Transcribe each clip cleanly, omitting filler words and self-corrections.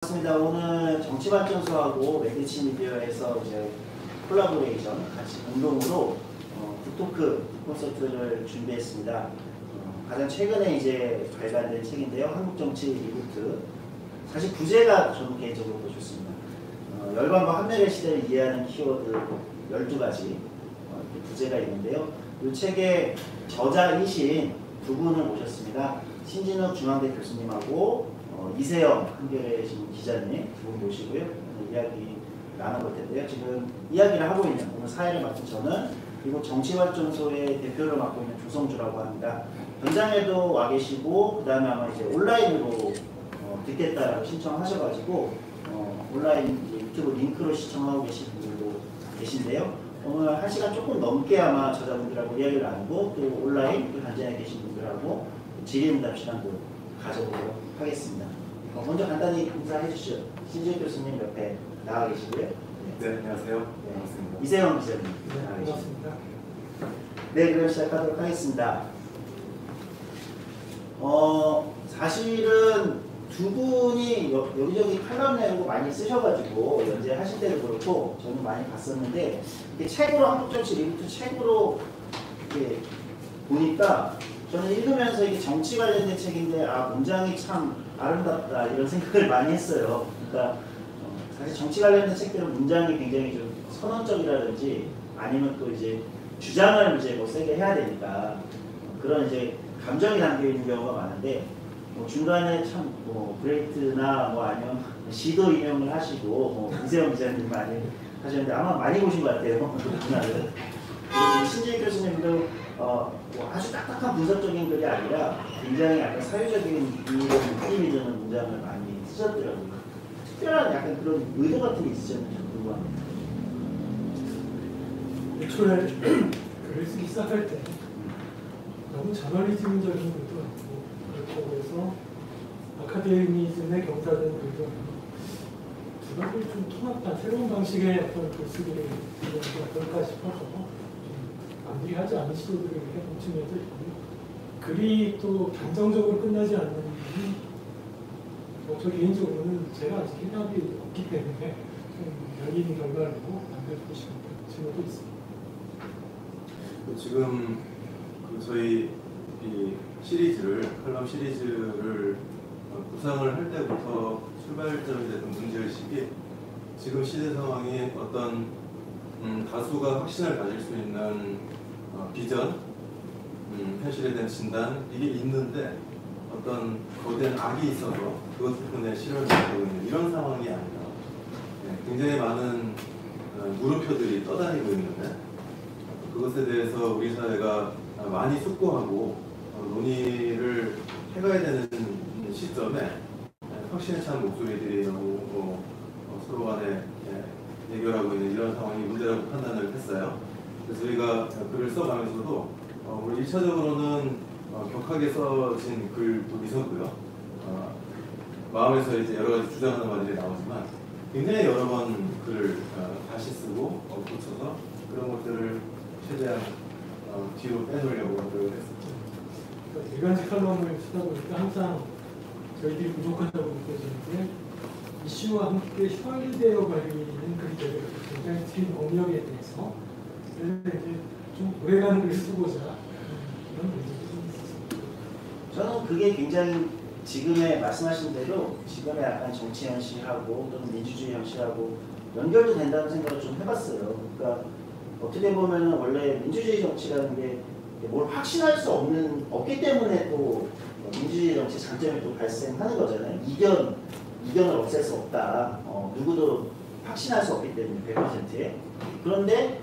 반갑습니다. 오늘 정치발전소하고 매드치 미디어에서 이제 콜라보레이션 같이 공동으로 굿토크 콘서트를 준비했습니다. 가장 최근에 이제 발간된 책인데요. 한국정치 리부트. 사실 부제가 저는 개인적으로 더 좋습니다. 열반과 한멸의 시대를 이해하는 키워드 12가지 부제가 있는데요. 이 책의 저자이신 두 분을 모셨습니다. 신진욱 중앙대 교수님하고 이세영 한겨레 기자님 두 분 모시고요. 이야기 나눠볼 텐데요. 지금 이야기를 하고 있는 오늘 사회를 맡은 저는 그리고 정치발전소의 대표를 맡고 있는 조성주라고 합니다. 현장에도 와 계시고 그 다음에 아마 이제 온라인으로 듣겠다라고 신청하셔가지고 온라인 유튜브 링크로 시청하고 계신 분들도 계신데요. 오늘 1시간 조금 넘게 아마 저자분들하고 이야기를 나누고 또 온라인 또 현장에 계신 분들하고 질의응답 시간도 가져보도록 하겠습니다. 먼저 간단히 인사해 주시죠. 신진욱 교수님 옆에 나와 계시고요. 네, 안녕하세요. 네, 반갑습니다. 이세영 기자님 나와 계십니다. 네, 그럼 시작하도록 하겠습니다. 사실은 두 분이 여기저기 칼럼 내고 많이 쓰셔가지고 연재하실 때도 그렇고 저는 많이 봤었는데 책으로 한국정치 리부트 책으로 이렇게 보니까 저는 읽으면서 이게 정치 관련된 책인데 문장이 참 아름답다 이런 생각을 많이 했어요. 그러니까 사실 정치 관련된 책들은 문장이 굉장히 좀 선언적이라든지 아니면 또 이제 주장을 이제 뭐 세게 해야 되니까 그런 이제 감정이 담겨 있는 경우가 많은데 중간에 참 브레이트나 아니면 시도 인용을 하시고 이세영 기자님 많이 하셨는데 아마 많이 보신 것 같아요. 그리고 신진욱 교수님도 아주 딱딱한 분석적인 글이 아니라 굉장히 약간 사회적인 느낌이 드는 문장을 많이 쓰셨더라고요. 특별한 약간 그런 의도 같은 게 있으셨는지 궁금합니다. 애초에 글을 쓰기 시작할 때 너무 저널리즘적인 글도 아니고 그렇다고 해서 아카데미즘에 경사된 글도 아니고 두 가지를 좀 통합한 새로운 방식의 어떤 글쓰기를 하는 게 어떨까 싶어서 남들이 하지 않은 시도들을 해본 측면도 있고요. 글이 또 단정적으로 끝나지 않는 이유는 저 개인적으로는 제가 아직 해답이 없기 때문에 좀 열린 결과를 남겨주고 싶은 측면도 있습니다. 지금 저희 이 시리즈를 칼럼 시리즈를 구상을 할 때부터 출발점이 됐던 문제의식이 지금 시대 상황이 어떤 다수가 확신을 가질 수 있는 비전, 현실에 대한 진단 이게 있는데 어떤 거대한 악이 있어서 그것 때문에 실현을 하고 있는 이런 상황이 아니라 굉장히 많은 물음표들이 떠다니고 있는데 그것에 대해서 우리 사회가 많이 숙고하고 논의를 해가야 되는 시점에 확신에 찬 목소리들이 너무 서로 간에 대결하고 있는 이런 상황이 문제라고 판단을 했어요. 그래서 저희가 글을 써가면서도 우리 1차적으로는 격하게 써진 글도 있었고요. 마음에서 이제 여러 가지 주장하는 말들이 나오지만 굉장히 여러 번 글을 다시 쓰고 고쳐서 그런 것들을 최대한 뒤로 빼놓으려고 노력을 했습니다. 그러니까 일간지 칼럼을 쓰다 보니까 항상 저희들이 부족하다고 느껴지는데 이슈와 함께 휘발되어 버리는 글들, 굉장히 긴 언역에 대해서 이제 좀 오래가는 글을 쓰고자 이런 문제가 좀 있었습니다. 저는 그게 굉장히 지금의 말씀하신 대로 지금의 약간 정치 현실하고 또는 민주주의 현실하고 연결도 된다는 생각을 좀 해봤어요. 그러니까 어떻게 보면 원래 민주주의 정치라는 게 뭘 확신할 수 없기 때문에 또 민주주의 정치 장점이 또 발생하는 거잖아요. 이견을 없앨 수 없다. 누구도 확신할 수 없기 때문에 100%에. 그런데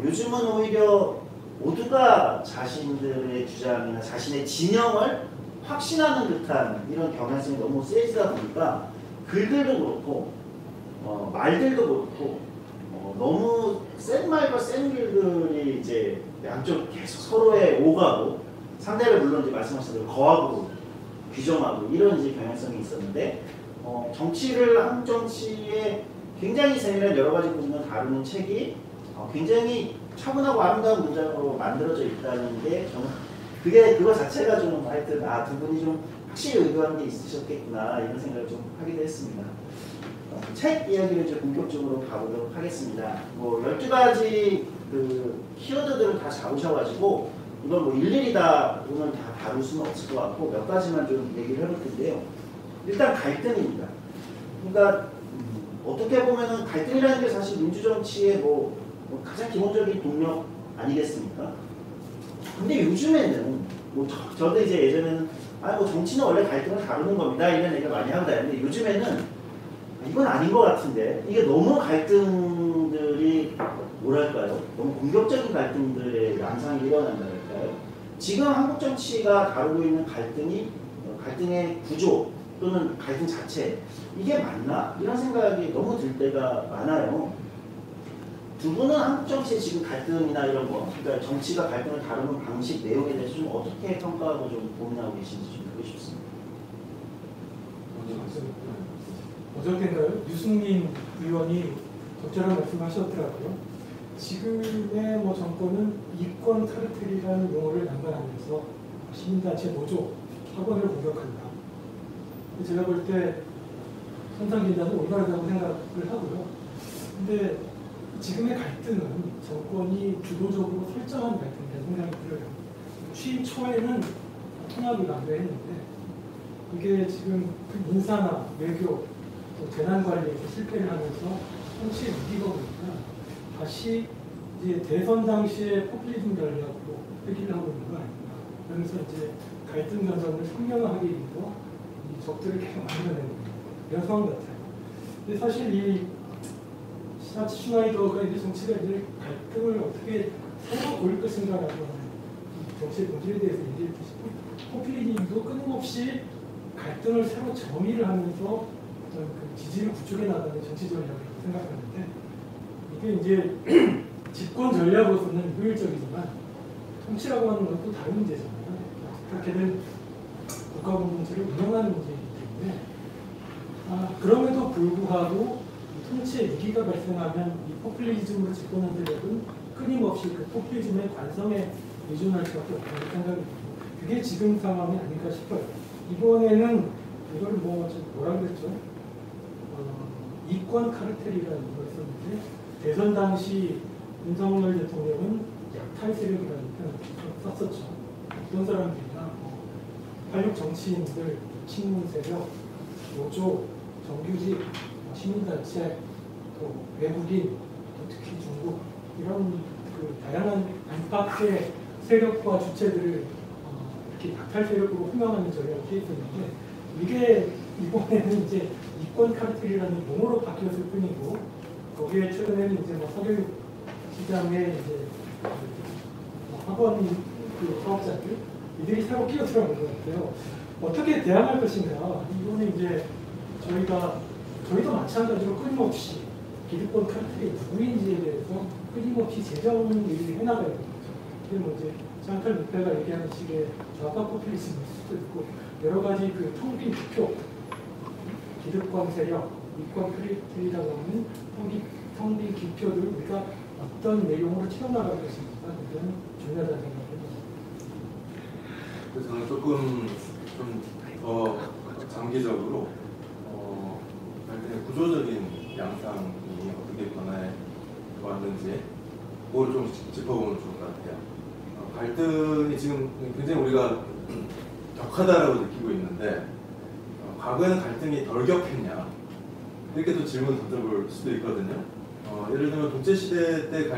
요즘은 오히려 모두가 자신들의 주장이나 자신의 진영을 확신하는 듯한 이런 경향성이 너무 세지다 보니까 글들도 그렇고 말들도 그렇고 너무 센 말과 센 글들이 이제 양쪽 계속 서로의 오가고 상대를 물론 이제 말씀하신 대로 거하고 규정하고 이런 이제 경향성이 있었는데 정치를 한국 정치에 굉장히 세밀한 여러 가지 부분을 다루는 책이 굉장히 차분하고 아름다운 문장으로 만들어져 있다는 게 저는 그거 자체가 좀 하여튼 두 분이 좀 확실히 의도한 게 있으셨겠구나 이런 생각을 좀 하기도 했습니다. 책 이야기를 이제 본격적으로 가보도록 하겠습니다. 뭐 12가지 그 키워드들을 다 잡으셔가지고 이걸 뭐 일일이 다 오늘 다 다룰 수는 없을 것 같고 몇 가지만 좀 얘기를 해볼 텐데요. 일단 갈등입니다. 그러니까 어떻게 보면은 갈등이라는 게 사실 민주정치의 뭐 가장 기본적인 동력 아니겠습니까? 근데 요즘에는 뭐 저도 이제 예전에는 뭐 정치는 원래 갈등을 다루는 겁니다 이런 얘기를 많이 하고 다녔는데 요즘에는 이건 아닌 것 같은데 이게 너무 갈등들이 뭐랄까요? 너무 공격적인 갈등들의 양상이 일어난다랄까요? 지금 한국 정치가 다루고 있는 갈등이 갈등의 구조 또는 갈등 자체 이게 맞나? 이런 생각이 너무 들 때가 많아요. 두 분은 한국 정치의 지금 갈등이나 이런 거, 그러니까 정치가 갈등을 다루는 방식, 내용에 대해서 좀 어떻게 평가하고 좀 고민하고 계신지 좀 듣고 싶습니다. 어저께인가요? 유승민 의원이 적절한 말씀하셨더라고요. 지금의 뭐 정권은 이권 카르텔이라는 용어를 남발하면서 시민단체 노조, 학원을 공격한다. 제가 볼 때 선상진단은 올바르다고 생각을 하고요. 근데 지금의 갈등은 정권이 주도적으로 설정한 갈등이라는 생각이 들어요. 취임 초에는 통합이 강조했는데 이게 지금 그 인사나 외교, 또 재난관리에서 실패를 하면서 정치의 위기가 오니까 다시 이제 대선 당시에 포퓰리즘 전략으로 회귀를 하고 있는 거 아닙니까? 그러면서 이제 갈등 전선을 선명하게 입고 이 적들을 계속 만들어내는 이런 상황 같아요. 근데 사실 이 슈나이더가 이제 정치가 이제 갈등을 어떻게 새로 보일 것인가라고 하는 정치의 본질에 대해서 얘기했듯이 포퓰리즘도 끊임없이 갈등을 새로 정의를 하면서 그 지지를 구축해 나가는 정치 전략이라고 생각하는데 이게 이제 집권 전략으로서는 효율적이지만 통치라고 하는 건 또 다른 문제잖아요. 어떻게든 국가 공동체를 운영하는 문제이기 때문에 그럼에도 불구하고 통치의 위기가 발생하면 이 포퓰리즘으로 집권한 세력은 끊임없이 그 포퓰리즘의 관성에 의존할 수밖에 없다는 생각이 들고 그게 지금 상황이 아닐까 싶어요. 이번에는 이걸 뭐라 그랬죠? 이권 카르텔이라는 걸 썼는데 대선 당시 윤석열 대통령은 약탈 세력이라는 표현을 썼었죠. 어떤 사람들이나 86 정치인들, 친문 세력, 노조, 정규직, 시민단체, 또 외국인, 또 특히 중국 이런 그 다양한 안팎의 세력과 주체들을 이렇게 약탈 세력으로 흠명하는 전략을 취했었는데 이게 이번에는 이제 이권 카르텔이라는 용어로 바뀌었을 뿐이고 거기에 최근에는 이제 석유 시장에 이제 학원 그 사업자들 이들이 새로 끼어들어간 것 같아요. 어떻게 대항할 것인가? 이거는 이제 저희도 마찬가지로 끊임없이 기득권 카르텔이 누구인지에 대해서 끊임없이 재정을 해나가야 되는 거죠. 이게 뭐 이제 장칼 루페가 얘기하는 식의 좌파 포퓰리즘일 수도 있고 여러 가지 그 텅빈 득표, 기득권 세력, 이권 카르텔이라고 하는 텅빈 기표들을 우리가 어떤 내용으로 채워나갈 것인가 이건 중요하다는 생각을 해봅니다. 그래서 저는 조금 좀 더 장기적으로 갈등의 구조적인 양상이 어떻게 변해 왔는지 그걸 좀 짚어보면 좋을 것 같아요. 갈등이 지금 굉장히 우리가 격하다라고 느끼고 있는데 과거에는 갈등이 덜 격했냐 이렇게 또 질문 던져볼 수도 있거든요. 예를 들면 독재시대 때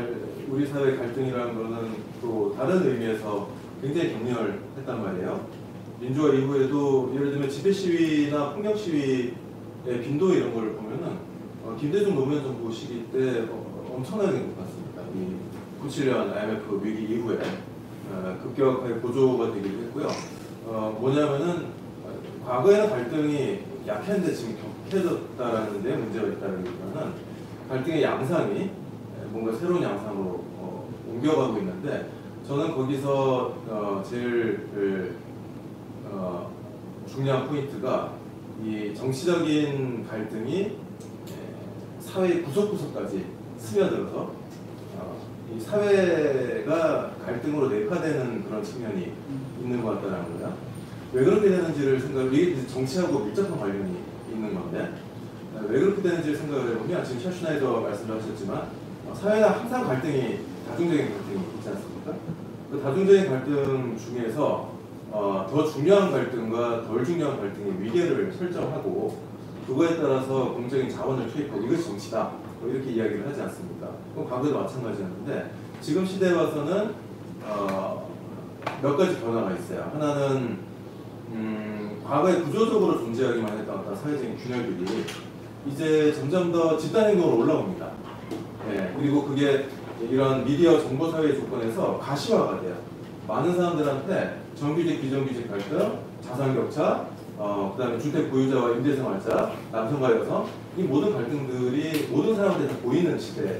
우리 사회 갈등이라는 거는 또 다른 의미에서 굉장히 격렬했단 말이에요. 민주화 이후에도 예를 들면 집회 시위나 폭력 시위의 빈도 이런 걸 보면은 김대중 노무현 정부 시기 때 엄청나게 높았습니다. 이 97년 IMF 위기 이후에 급격하게 고조가 되기도 했고요. 뭐냐면은 과거에는 갈등이 약했는데 지금 격해졌다라는 데 문제가 있다기보다는 갈등의 양상이 뭔가 새로운 양상으로 옮겨가고 있는데 저는 거기서 제일 중요한 포인트가 이 정치적인 갈등이 사회 구석구석까지 스며들어서 이 사회가 갈등으로 내파되는 그런 측면이 있는 것 같다는 거야. 왜 그렇게 되는지를 이게 정치하고 밀접한 관련이 있는 건데 왜 그렇게 되는지 생각을 해보면 지금 셔슈나이더 말씀을 하셨지만 사회는 항상 갈등이 다중적인 갈등이 있지 않습니까? 그 다중적인 갈등 중에서 더 중요한 갈등과 덜 중요한 갈등의 위계를 설정하고 그거에 따라서 공적인 자원을 투입하고 이것이 정치다 뭐 이렇게 이야기를 하지 않습니까? 그럼 과거에도 마찬가지였는데 지금 시대에 와서는 몇 가지 변화가 있어요. 하나는 과거에 구조적으로 존재하기만 했던 어떤 사회적인 균열들이 이제 점점 더 집단행동으로 올라옵니다. 네, 그리고 그게 이런 미디어 정보사회 조건에서 가시화가 돼요. 많은 사람들한테 정규직, 비정규직 갈등, 자산격차, 그 다음에 주택 보유자와 임대생활자, 남성과 여성 이 모든 갈등들이 모든 사람들이 다 보이는 시대가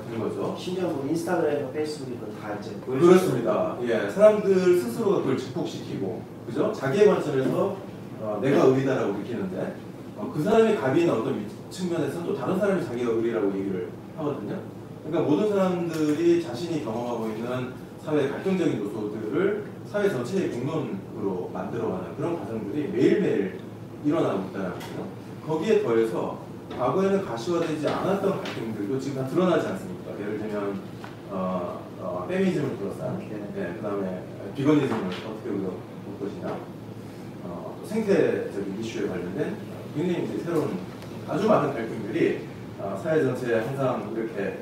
된 거죠. 심지어 뭐 인스타그램, 페이스북 이런 다 이제 그렇습니다. 예, 사람들 스스로가 그걸 증폭시키고, 그죠? 자기의 관점에서 내가 의리다라고 느끼는데, 그 사람이 가비는 어떤 측면에서 또 다른 사람이 자기가 의리라고 얘기를 하거든요. 그러니까 모든 사람들이 자신이 경험하고 있는 사회의 갈등적인 요소들을 사회 전체의 공론으로 만들어가는 그런 과정들이 매일매일 일어나고 있다는 거죠. 거기에 더해서 과거에는 가시화되지 않았던 갈등들도 지금 다 드러나지 않습니까? 예를 들면 페미니즘을 둘러싼, 네, 그 다음에 비거니즘을 어떻게 볼 것이냐, 또 생태적인 이슈에 관련된 굉장히 이제 새로운 아주 많은 갈등들이 사회 전체에 항상 이렇게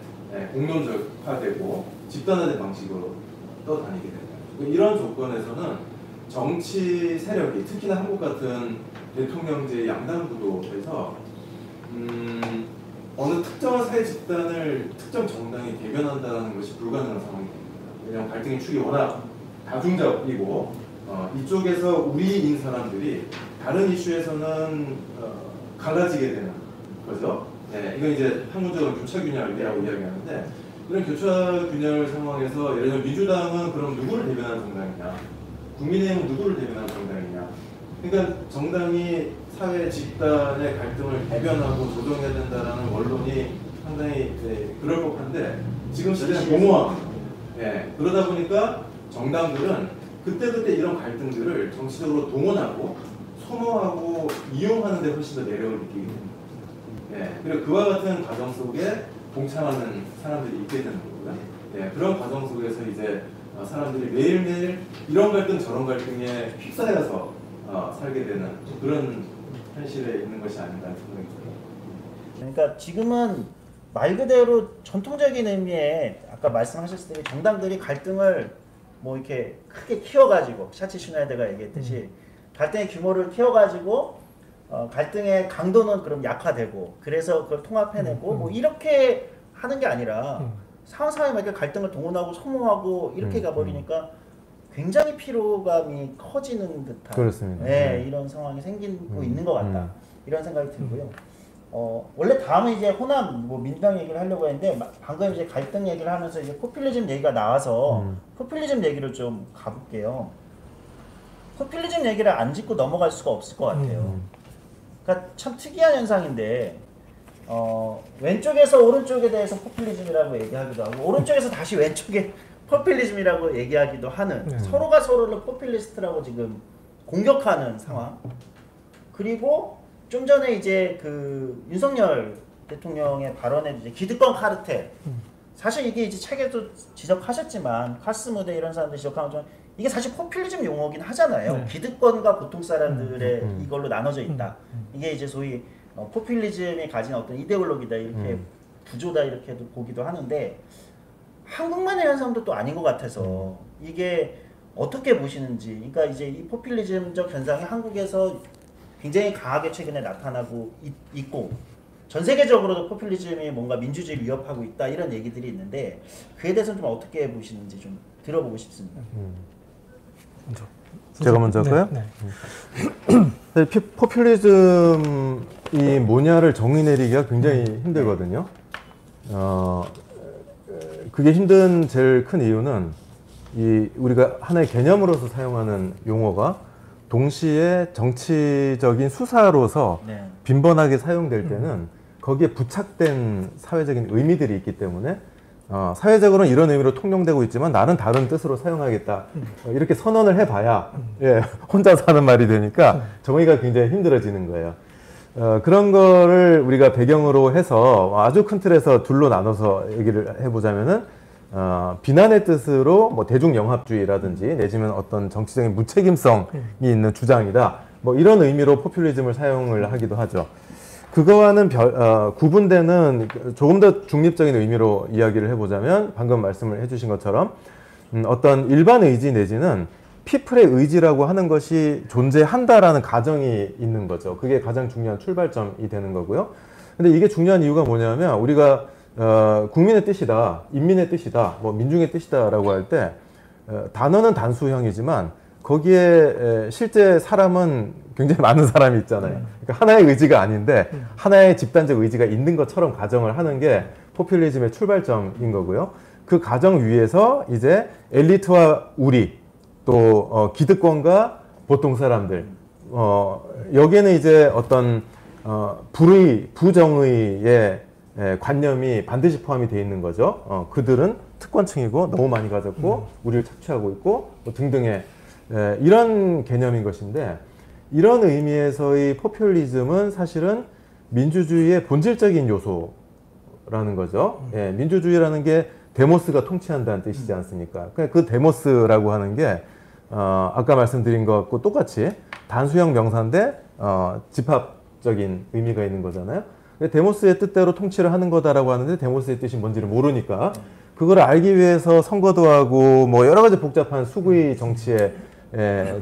공론적화되고 집단화된 방식으로 떠다니게 됩니다. 이런 조건에서는 정치 세력이 특히나 한국 같은 대통령제 양당 구도에서 어느 특정한 사회 집단을 특정 정당이 대변한다는 것이 불가능한 상황이 됩니다. 왜냐하면 갈등의 축이 워낙 다중적이고 이쪽에서 우리인 사람들이 다른 이슈에서는 갈라지게 되는 거죠. 네, 이건 이제 학문적으로 교차균열이라고 이야기하는데 이런 교차균열 상황에서 예를 들면 민주당은 그럼 누구를 대변하는 정당이냐, 국민의힘은 누구를 대변하는 정당이냐. 그러니까 정당이 사회 집단의 갈등을 대변하고 조정해야 된다는 원론이 상당히 그럴 법한데 지금 시대는 공허합니다. 네, 그러다 보니까 정당들은 그때그때 이런 갈등들을 정치적으로 동원하고 소모하고 이용하는 데 훨씬 더 매력을 느끼게 됩니다. 네, 그리고 그와 같은 과정 속에 동참하는 사람들이 있게 되는 거고요. 네, 그런 과정 속에서 이제 사람들이 매일매일 이런 갈등 저런 갈등에 휩싸여서 살게 되는 그런 현실에 있는 것이 아닌가 생각이 들어요. 그러니까 지금은 말 그대로 전통적인 의미의 아까 말씀하셨을 때 정당들이 갈등을 뭐 이렇게 크게 키워가지고 샤치 슈나이더가 얘기했듯이 갈등의 규모를 키워가지고 갈등의 강도는 그럼 약화되고 그래서 그걸 통합해내고 뭐 이렇게 하는 게 아니라 상황에 맞게 갈등을 동원하고 소모하고 이렇게 가버리니까 굉장히 피로감이 커지는 듯한 그렇습니다. 네, 이런 상황이 생기고 있는 것 같다 이런 생각이 들고요. 원래 다음은 이제 호남 뭐 민주당 얘기를 하려고 했는데 방금 이제 갈등 얘기를 하면서 이제 포퓰리즘 얘기가 나와서 포퓰리즘 얘기를 좀 가볼게요. 포퓰리즘 얘기를 안 짚고 넘어갈 수가 없을 것 같아요. 그러니까 참 특이한 현상인데 왼쪽에서 오른쪽에 대해서 포퓰리즘이라고 얘기하기도 하고 오른쪽에서 다시 왼쪽에 포퓰리즘이라고 얘기하기도 하는 서로가 서로를 포퓰리스트라고 지금 공격하는 상황. 그리고 좀 전에 이제 그 윤석열 대통령의 발언에 이제 기득권 카르텔. 사실 이게 이제 책에도 지적하셨지만 카스무대 이런 사람들이 지적하는 좀 이게 사실 포퓰리즘 용어긴 하잖아요. 네. 기득권과 보통 사람들의 이걸로 나눠져 있다. 이게 이제 소위 포퓰리즘이 가진 어떤 이데올로기다 이렇게 구조다 이렇게도 보기도 하는데 한국만의 현상도 또 아닌 것 같아서 이게 어떻게 보시는지. 그러니까 이제 이 포퓰리즘적 현상이 한국에서 굉장히 강하게 최근에 나타나고 있고 전 세계적으로도 포퓰리즘이 뭔가 민주주의를 위협하고 있다 이런 얘기들이 있는데 그에 대해서는 좀 어떻게 보시는지 좀 들어보고 싶습니다. 제가 먼저 할까요? 네. 포퓰리즘이 뭐냐를 정의 내리기가 굉장히 힘들거든요. 그게 힘든 제일 큰 이유는 우리가 하나의 개념으로서 사용하는 용어가 동시에 정치적인 수사로서 빈번하게 사용될 때는 거기에 부착된 사회적인 의미들이 있기 때문에 사회적으로는 이런 의미로 통용되고 있지만 나는 다른 뜻으로 사용하겠다 이렇게 선언을 해봐야 예, 혼자 사는 말이 되니까 정의가 굉장히 힘들어지는 거예요. 그런 거를 우리가 배경으로 해서 아주 큰 틀에서 둘로 나눠서 얘기를 해보자면은 비난의 뜻으로 뭐 대중영합주의라든지 내지는 어떤 정치적인 무책임성이 있는 주장이다. 뭐 이런 의미로 포퓰리즘을 사용을 하기도 하죠. 그거와는 구분되는 조금 더 중립적인 의미로 이야기를 해보자면 방금 말씀을 해주신 것처럼 어떤 일반 의지 내지는 피플의 의지라고 하는 것이 존재한다라는 가정이 있는 거죠. 그게 가장 중요한 출발점이 되는 거고요. 근데 이게 중요한 이유가 뭐냐면 우리가 국민의 뜻이다, 인민의 뜻이다, 뭐 민중의 뜻이다라고 할 때 단어는 단수형이지만 거기에 실제 사람은 굉장히 많은 사람이 있잖아요. 그러니까 하나의 의지가 아닌데 하나의 집단적 의지가 있는 것처럼 가정을 하는 게 포퓰리즘의 출발점인 거고요. 그 가정 위에서 이제 엘리트와 우리 또 기득권과 보통 사람들 여기에는 이제 어떤 불의, 부정의의 관념이 반드시 포함이 되어 있는 거죠. 그들은 특권층이고 너무 많이 가졌고 우리를 착취하고 있고 뭐 등등의 이런 개념인 것인데 이런 의미에서의 포퓰리즘은 사실은 민주주의의 본질적인 요소라는 거죠. 민주주의라는 게 데모스가 통치한다는 뜻이지 않습니까? 그 데모스라고 하는 게 아까 말씀드린 것과 똑같이 단수형 명사인데 집합적인 의미가 있는 거잖아요. 데모스의 뜻대로 통치를 하는 거다라고 하는데 데모스의 뜻이 뭔지를 모르니까 그걸 알기 위해서 선거도 하고 뭐 여러 가지 복잡한 수구의 정치의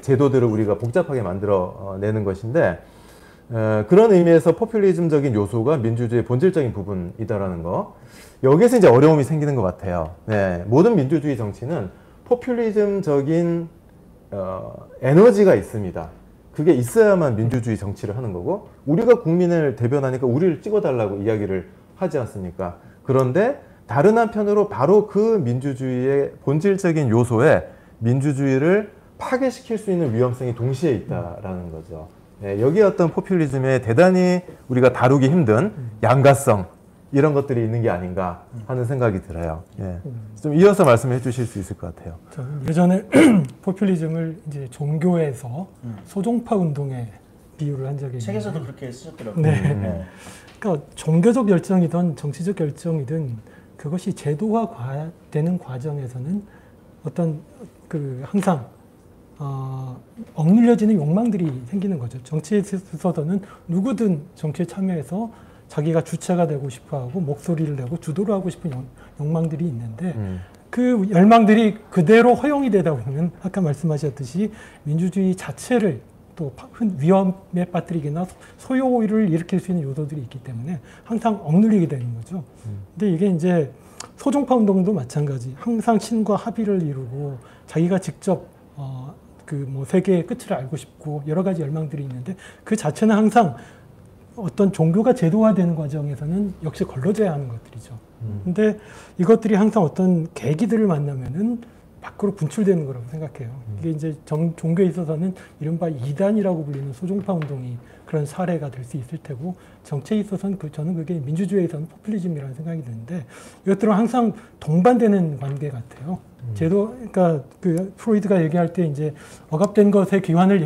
제도들을 우리가 복잡하게 만들어 내는 것인데 그런 의미에서 포퓰리즘적인 요소가 민주주의의 본질적인 부분이다라는 거. 여기에서 이제 어려움이 생기는 것 같아요. 모든 민주주의 정치는 포퓰리즘적인 에너지가 있습니다. 그게 있어야만 민주주의 정치를 하는 거고 우리가 국민을 대변하니까 우리를 찍어달라고 이야기를 하지 않습니까? 그런데 다른 한편으로 바로 그 민주주의의 본질적인 요소에 민주주의를 파괴시킬 수 있는 위험성이 동시에 있다라는 거죠. 여기에 어떤 포퓰리즘에 대단히 우리가 다루기 힘든 양가성 이런 것들이 있는 게 아닌가 하는 생각이 들어요. 좀 이어서 말씀해 주실 수 있을 것 같아요. 예전에 포퓰리즘을 이제 종교에서 소종파 운동에 비유를 한 적이 있는데 책에서도 그렇게 쓰셨더라고요. 그러니까 종교적 열정이든 정치적 결정이든 그것이 제도화되는 과정에서는 어떤 항상 억눌려지는 욕망들이 생기는 거죠. 정치에 있어서는 누구든 정치에 참여해서 자기가 주체가 되고 싶어하고 목소리를 내고 주도를 하고 싶은 욕망들이 있는데 그 열망들이 그대로 허용이 되다 보면 아까 말씀하셨듯이 민주주의 자체를 또 위험에 빠뜨리거나 소요를 일으킬 수 있는 요소들이 있기 때문에 항상 억눌리게 되는 거죠. 근데 이게 이제 소종파 운동도 마찬가지. 항상 신과 합의를 이루고 자기가 직접 세계의 끝을 알고 싶고 여러 가지 열망들이 있는데 그 자체는 항상 어떤 종교가 제도화되는 과정에서는 역시 걸러져야 하는 것들이죠. 근데 이것들이 항상 어떤 계기들을 만나면은 밖으로 분출되는 거라고 생각해요. 이게 이제 종교에 있어서는 이른바 이단이라고 불리는 소종파 운동이 그런 사례가 될 수 있을 테고 정치에 있어서는 저는 그게 민주주의에서는 포퓰리즘이라는 생각이 드는데 이것들은 항상 동반되는 관계 같아요. 그러니까 프로이드가 얘기할 때 이제 억압된 것의 귀환을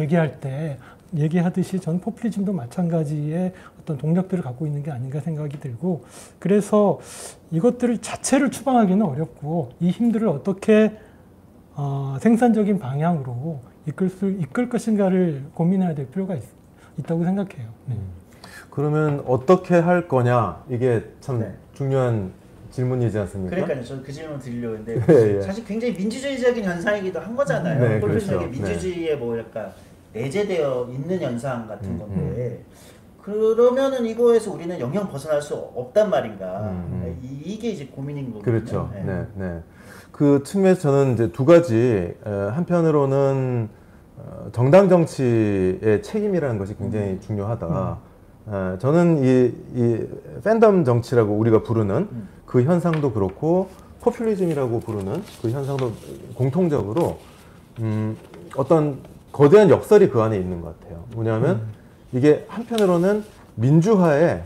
얘기하듯이 전 포퓰리즘도 마찬가지의 어떤 동력들을 갖고 있는 게 아닌가 생각이 들고 그래서 이것들을 자체를 추방하기는 어렵고 이 힘들을 어떻게 생산적인 방향으로 이끌 것인가를 고민해야 될 필요가 있다고 생각해요. 그러면 어떻게 할 거냐 이게 참 중요한 질문이지 않습니까? 그러니까요. 저는 그 질문 드리려고 했는데 사실 굉장히 민주주의적인 현상이기도 한 거잖아요. 포퓰리즘이 민주주의에 뭐랄까 내재되어 있는 현상 같은 건데 그러면은 이거에서 우리는 영영 벗어날 수 없단 말인가. 이게 이제 고민인 거거든요. 그렇죠. 그 측면에서 저는 이제 두 가지 한편으로는 정당 정치의 책임이라는 것이 굉장히 중요하다. 저는 이 팬덤 정치라고 우리가 부르는 그 현상도 그렇고 포퓰리즘이라고 부르는 그 현상도 공통적으로 어떤 거대한 역설이 그 안에 있는 것 같아요. 뭐냐면 이게 한편으로는 민주화의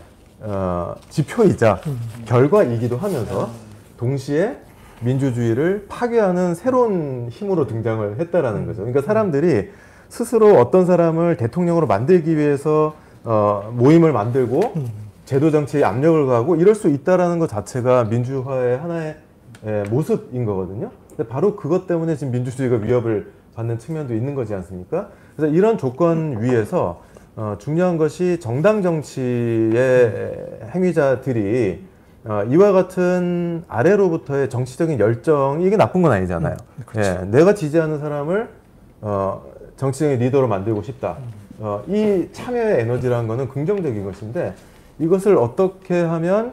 지표이자 결과이기도 하면서 동시에 민주주의를 파괴하는 새로운 힘으로 등장을 했다라는 거죠. 그러니까 사람들이 스스로 어떤 사람을 대통령으로 만들기 위해서 모임을 만들고 제도 정치에 압력을 가하고 이럴 수 있다라는 것 자체가 민주화의 하나의 모습인 거거든요. 근데 바로 그것 때문에 지금 민주주의가 위협을 받는 측면도 있는 거지 않습니까? 그래서 이런 조건 위에서 중요한 것이 정당 정치의 행위자들이 이와 같은 아래로부터의 정치적인 열정이 이게 나쁜 건 아니잖아요. 그렇죠. 내가 지지하는 사람을 정치적인 리더로 만들고 싶다. 이 참여의 에너지라는 거는 긍정적인 것인데 이것을 어떻게 하면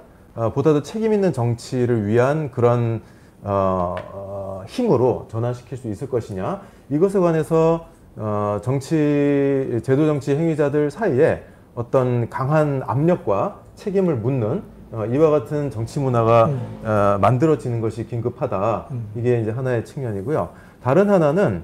보다 더 책임 있는 정치를 위한 그런 힘으로 전환시킬 수 있을 것이냐, 이것에 관해서 제도 정치 행위자들 사이에 어떤 강한 압력과 책임을 묻는 이와 같은 정치 문화가 만들어지는 것이 긴급하다. 이게 이제 하나의 측면이고요. 다른 하나는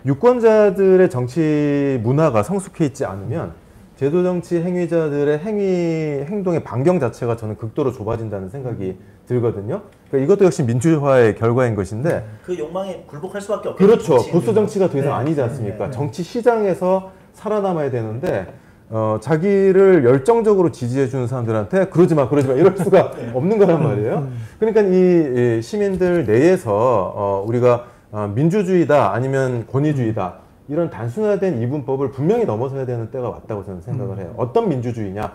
유권자들의 정치 문화가 성숙해 있지 않으면 제도 정치 행위자들의 행동의 반경 자체가 저는 극도로 좁아진다는 생각이 들거든요. 그러니까 이것도 역시 민주화의 결과인 것인데 그 욕망에 굴복할 수밖에 없겠죠. 그렇죠. 보수 정치가 더 이상 아니지 않습니까? 네. 정치 시장에서 살아남아야 되는데 자기를 열정적으로 지지해 주는 사람들한테 그러지 마 이럴 수가 없는 거란 말이에요. 그러니까 이 시민들 내에서 우리가 민주주의다 아니면 권위주의다 이런 단순화된 이분법을 분명히 넘어서야 되는 때가 왔다고 저는 생각을 해요. 어떤 민주주의냐,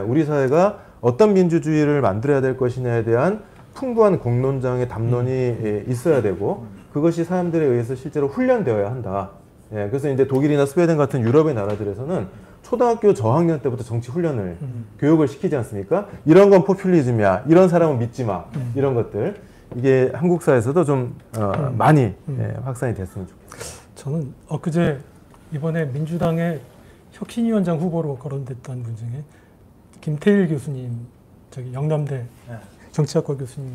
우리 사회가 어떤 민주주의를 만들어야 될 것이냐에 대한 풍부한 공론장의 담론이 있어야 되고 그것이 사람들에 의해서 실제로 훈련되어야 한다. 그래서 이제 독일이나 스웨덴 같은 유럽의 나라들에서는 초등학교 저학년 때부터 정치 훈련을 교육을 시키지 않습니까? 이런 건 포퓰리즘이야. 이런 사람은 믿지 마. 이런 것들. 이게 한국 사회에서도 좀 많이 확산이 됐으면 좋겠어요. 저는 엊그제 이번에 민주당의 혁신위원장 후보로 거론됐던 분 중에 김태일 교수님, 저기 영남대 정치학과 교수님,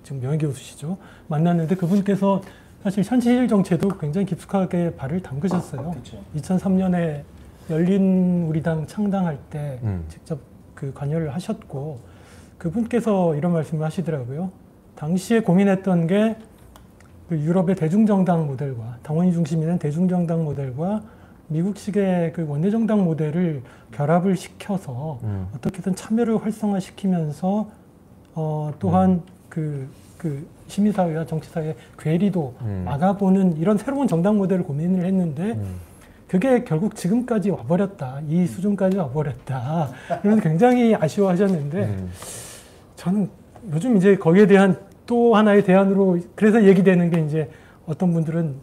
지금 명예교수시죠. 만났는데 그분께서 사실 현실 정치에도 굉장히 깊숙하게 발을 담그셨어요. 그렇죠. 2003년에 열린 우리당 창당할 때 직접 그 관여를 하셨고 그분께서 이런 말씀을 하시더라고요. 당시에 고민했던 게 그 유럽의 대중정당 모델과 당원이 중심이 된 대중정당 모델과 미국식의 그 원내정당 모델을 결합을 시켜서 어떻게든 참여를 활성화시키면서 또한 그 시민사회와 정치사회의 괴리도 막아보는 이런 새로운 정당 모델을 고민을 했는데 그게 결국 지금까지 와버렸다. 이 수준까지 와버렸다. 이러면서 굉장히 아쉬워하셨는데 저는 요즘 이제 거기에 대한 또 하나의 대안으로 그래서 얘기되는 게 이제 어떤 분들은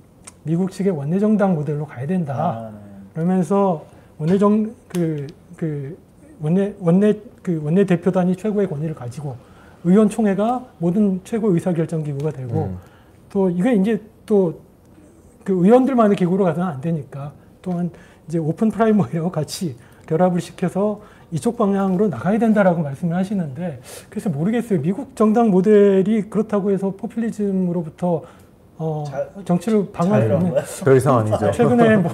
미국식의 원내정당 모델로 가야 된다. 그러면서 원내 대표단이 최고의 권위를 가지고 의원총회가 모든 최고 의사결정 기구가 되고 또 이게 이제 또 그 의원들만의 기구로 가서는 안 되니까 또한 이제 오픈 프라이머리와 같이 결합을 시켜서 이쪽 방향으로 나가야 된다라고 말씀을 하시는데 그래서 모르겠어요. 미국 정당 모델이 그렇다고 해서 포퓰리즘으로부터 정치를 방어하는 더 이상 아니죠. 최근에 뭐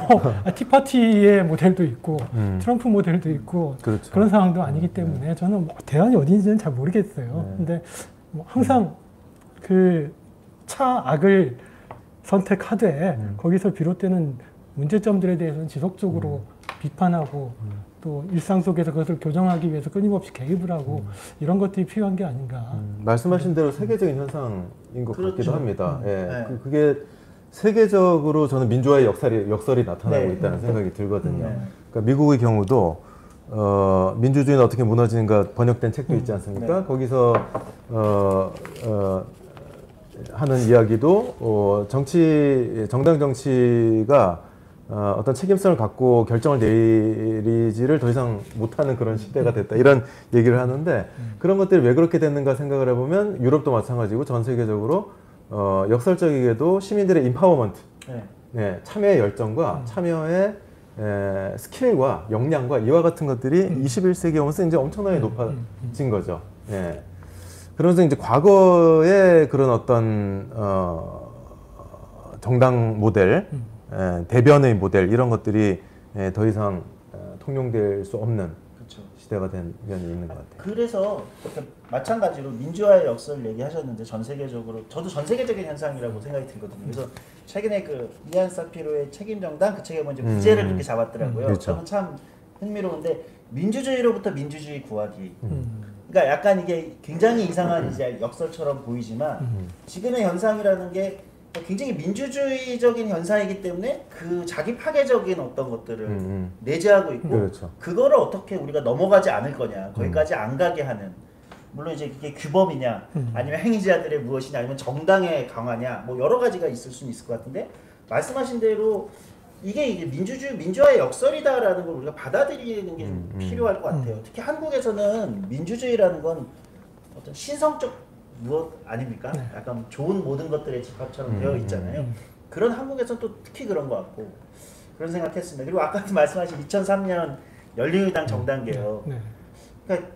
티파티의 모델도 있고 트럼프 모델도 있고 그렇죠. 그런 상황도 아니기 때문에 저는 뭐 대안이 어디인지는 잘 모르겠어요. 근데 뭐 항상 그 차악을 선택하되 거기서 비롯되는 문제점들에 대해서는 지속적으로 비판하고 또 일상 속에서 그것을 교정하기 위해서 끊임없이 개입을 하고 이런 것들이 필요한 게 아닌가. 말씀하신 대로 세계적인 현상인 것 그렇죠. 같기도 합니다. 그게 세계적으로 저는 민주화의 역설이 나타나고 있다는 생각이 들거든요. 그러니까 미국의 경우도 민주주의는 어떻게 무너지는가 번역된 책도 있지 않습니까? 거기서 하는 이야기도 정당 정치가 어떤 책임성을 갖고 결정을 내리지를 더 이상 못하는 그런 시대가 됐다 이런 얘기를 하는데 그런 것들이 왜 그렇게 됐는가 생각을 해보면 유럽도 마찬가지고 전 세계적으로 역설적이게도 시민들의 임파워먼트, 참여의 열정과 참여의 스킬과 역량과 이와 같은 것들이 21세기에 오면서 이제 엄청나게 높아진 거죠. 그러면서 이제 과거의 그런 어떤 정당 모델, 대변의 모델 이런 것들이 더 이상 통용될 수 없는 시대가 된 면이 있는 것 같아요. 그래서 마찬가지로 민주화의 역설을 얘기하셨는데 전 세계적으로 저도 전 세계적인 현상이라고 생각이 들거든요. 그래서 최근에 그 이안 사피로의 책임정당 그 책에 보면 이제 무죄를 그렇게 잡았더라고요. 그렇죠. 저는 참 흥미로운데 민주주의로부터 민주주의 구하기. 그러니까 약간 이게 굉장히 이상한 이제 역설처럼 보이지만 지금의 현상이라는 게 굉장히 민주주의적인 현상이기 때문에 그 자기 파괴적인 어떤 것들을 내재하고 있고 그렇죠. 그거를 어떻게 우리가 넘어가지 않을 거냐 거기까지 안 가게 하는 물론 이제 그게 규범이냐 아니면 행위자들의 무엇이냐 아니면 정당의 강화냐 뭐 여러 가지가 있을 수는 있을 것 같은데 말씀하신 대로 이게 민주화의 역설이다라는 걸 우리가 받아들이는 게 좀 필요할 것 같아요. 특히 한국에서는 민주주의라는 건 어떤 신성적 무엇 아닙니까? 네. 약간 좋은 모든 것들의 집합처럼 되어 있잖아요. 그런 한국에서는 또 특히 그런 것 같고 그런 생각했습니다. 그리고 아까도 말씀하신 2003년 열린우리당 정당개혁 네. 그러니까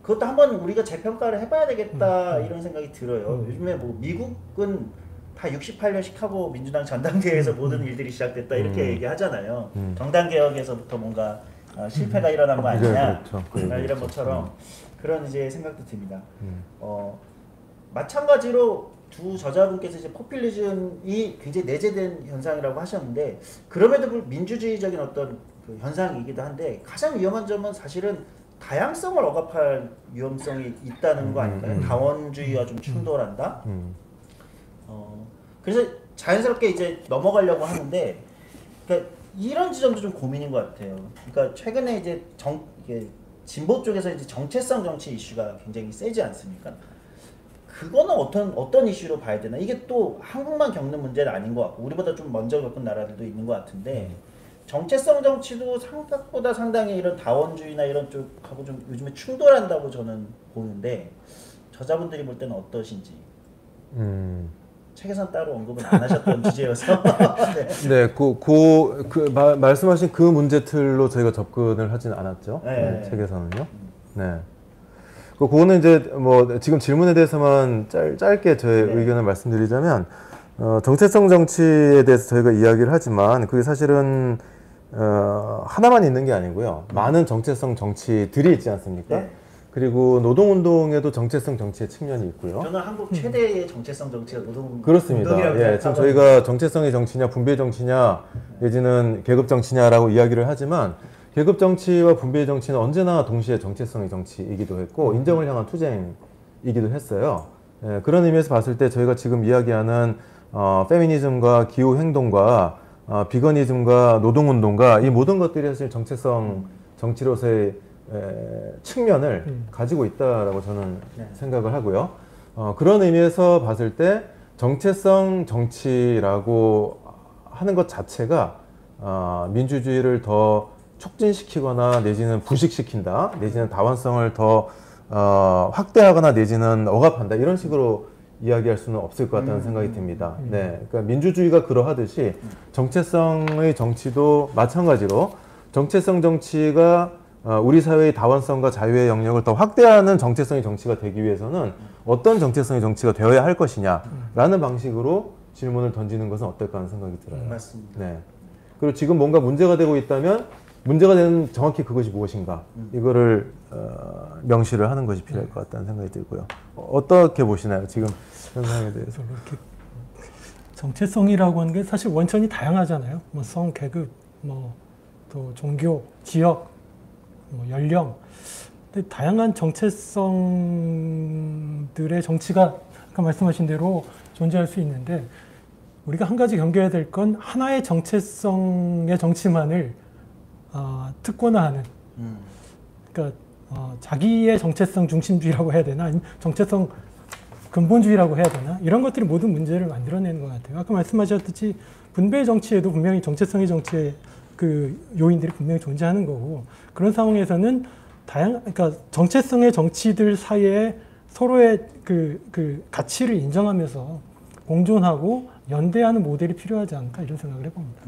그것도 한번 우리가 재평가를 해봐야 되겠다 이런 생각이 들어요. 요즘에 뭐 미국은 다 68년 시카고 민주당 전당대회에서 모든 일들이 시작됐다 이렇게 얘기하잖아요. 정당개혁에서부터 뭔가 실패가 일어난 거 아니냐 그렇죠. 이런 것처럼 그런 이제 생각도 듭니다. 마찬가지로 두 저자분께서 이제 포퓰리즘이 굉장히 내재된 현상이라고 하셨는데 그럼에도 불구하고 민주주의적인 어떤 그 현상이기도 한데 가장 위험한 점은 사실은 다양성을 억압할 위험성이 있다는 거 아닐까요? 다원주의와 좀 충돌한다. 그래서 자연스럽게 이제 넘어가려고 하는데 그러니까 이런 지점도 좀 고민인 것 같아요. 그러니까 최근에 이제 이게 진보 쪽에서 이제 정체성 정치 이슈가 굉장히 세지 않습니까? 그거는 어떤 이슈로 봐야 되나? 이게 또 한국만 겪는 문제는 아닌 것 같고 우리보다 좀 먼저 겪은 나라들도 있는 것 같은데 정체성 정치도 생각보다 상당히 이런 다원주의나 이런 쪽하고 좀 요즘에 충돌한다고 저는 보는데 저자분들이 볼 때는 어떠신지. 책에서는 따로 언급은 안 하셨던 주제여서. 네, 말씀하신 그 문제틀로 저희가 접근을 하진 않았죠. 네. 책에서는요. 네. 그거는 이제 뭐 지금 질문에 대해서만 짧게 저의 의견을 말씀드리자면 정체성 정치에 대해서 저희가 이야기를 하지만 그게 사실은 하나만 있는 게 아니고요. 많은 정체성 정치들이 있지 않습니까? 네. 그리고 노동운동에도 정체성 정치의 측면이 있고요. 저는 한국 최대의 정체성 정치가 노동 그렇습니다. 운동이라고 예, 지금 저희가 정체성의 정치냐, 분배의 정치냐, 내지는 계급 정치냐라고 이야기를 하지만 계급 정치와 분배의 정치는 언제나 동시에 정체성의 정치이기도 했고 인정을 향한 투쟁이기도 했어요. 예, 그런 의미에서 봤을 때 저희가 지금 이야기하는 페미니즘과 기후 행동과 비거니즘과 노동운동과 이 모든 것들이 사실 정체성 정치로서의 측면을 가지고 있다라고 저는 생각을 하고요. 그런 의미에서 봤을 때 정체성 정치라고 하는 것 자체가 민주주의를 더 촉진시키거나 내지는 부식시킨다, 내지는 다원성을 더 확대하거나 내지는 억압한다 이런 식으로 이야기할 수는 없을 것 같다는 생각이 듭니다. 네, 그러니까 민주주의가 그러하듯이 정체성의 정치도 마찬가지로 정체성 정치가 우리 사회의 다원성과 자유의 영역을 더 확대하는 정체성의 정치가 되기 위해서는 어떤 정체성의 정치가 되어야 할 것이냐라는 방식으로 질문을 던지는 것은 어떨까 하는 생각이 들어요. 맞습니다. 네. 그리고 지금 뭔가 문제가 되고 있다면 문제가 되는 정확히 그것이 무엇인가 이거를 명시를 하는 것이 필요할 것 같다는 생각이 들고요. 어떻게 보시나요? 지금 현상에 대해서. 정체성이라고 하는 게 사실 원천이 다양하잖아요. 뭐 성, 계급, 뭐 또 종교, 지역, 뭐 연령. 근데 다양한 정체성들의 정치가 아까 말씀하신 대로 존재할 수 있는데 우리가 한 가지 경계해야 될 건 하나의 정체성의 정치만을 특권화하는 그러니까 자기의 정체성 중심주의라고 해야 되나 아니면 정체성 근본주의라고 해야 되나 이런 것들이 모든 문제를 만들어내는 것 같아요. 아까 말씀하셨듯이 분배 정치에도 분명히 정체성의 정치의 그 요인들이 분명히 존재하는 거고 그런 상황에서는 그러니까 정체성의 정치들 사이에 서로의 그 가치를 인정하면서 공존하고 연대하는 모델이 필요하지 않을까 이런 생각을 해봅니다.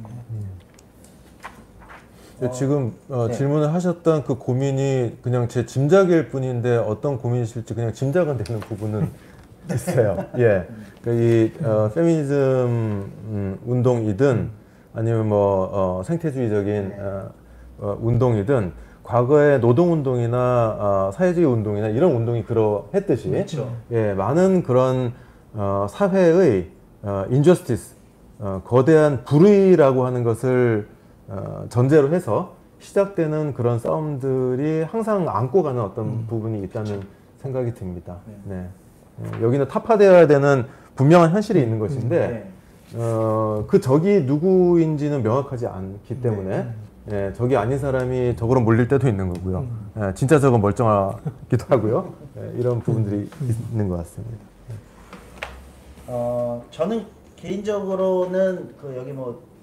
지금 네. 질문을 하셨던 그 고민이 그냥 제 짐작일 뿐인데 어떤 고민이실지 그냥 짐작은 되는 부분은 있어요. 예, 그러니까 이 페미니즘 운동이든 아니면 뭐 생태주의적인 운동이든 과거의 노동운동이나 사회주의 운동이나 이런 운동이 그러했듯이 그렇죠. 예, 많은 그런 사회의 인저스티스 거대한 불의라고 하는 것을 전제로 해서 시작되는 그런 싸움들이 항상 안고 가는 어떤 부분이 있다는 생각이 듭니다. 네. 여기는 타파되어야 되는 분명한 현실이 있는 것인데 그 적이 누구인지는 명확하지 않기 때문에 적이 아닌 사람이 적으로 몰릴 때도 있는 거고요. 진짜 적은 멀쩡하기도 하고요. 이런 부분들이 있는 것 같습니다. 저는 개인적으로는 그 여기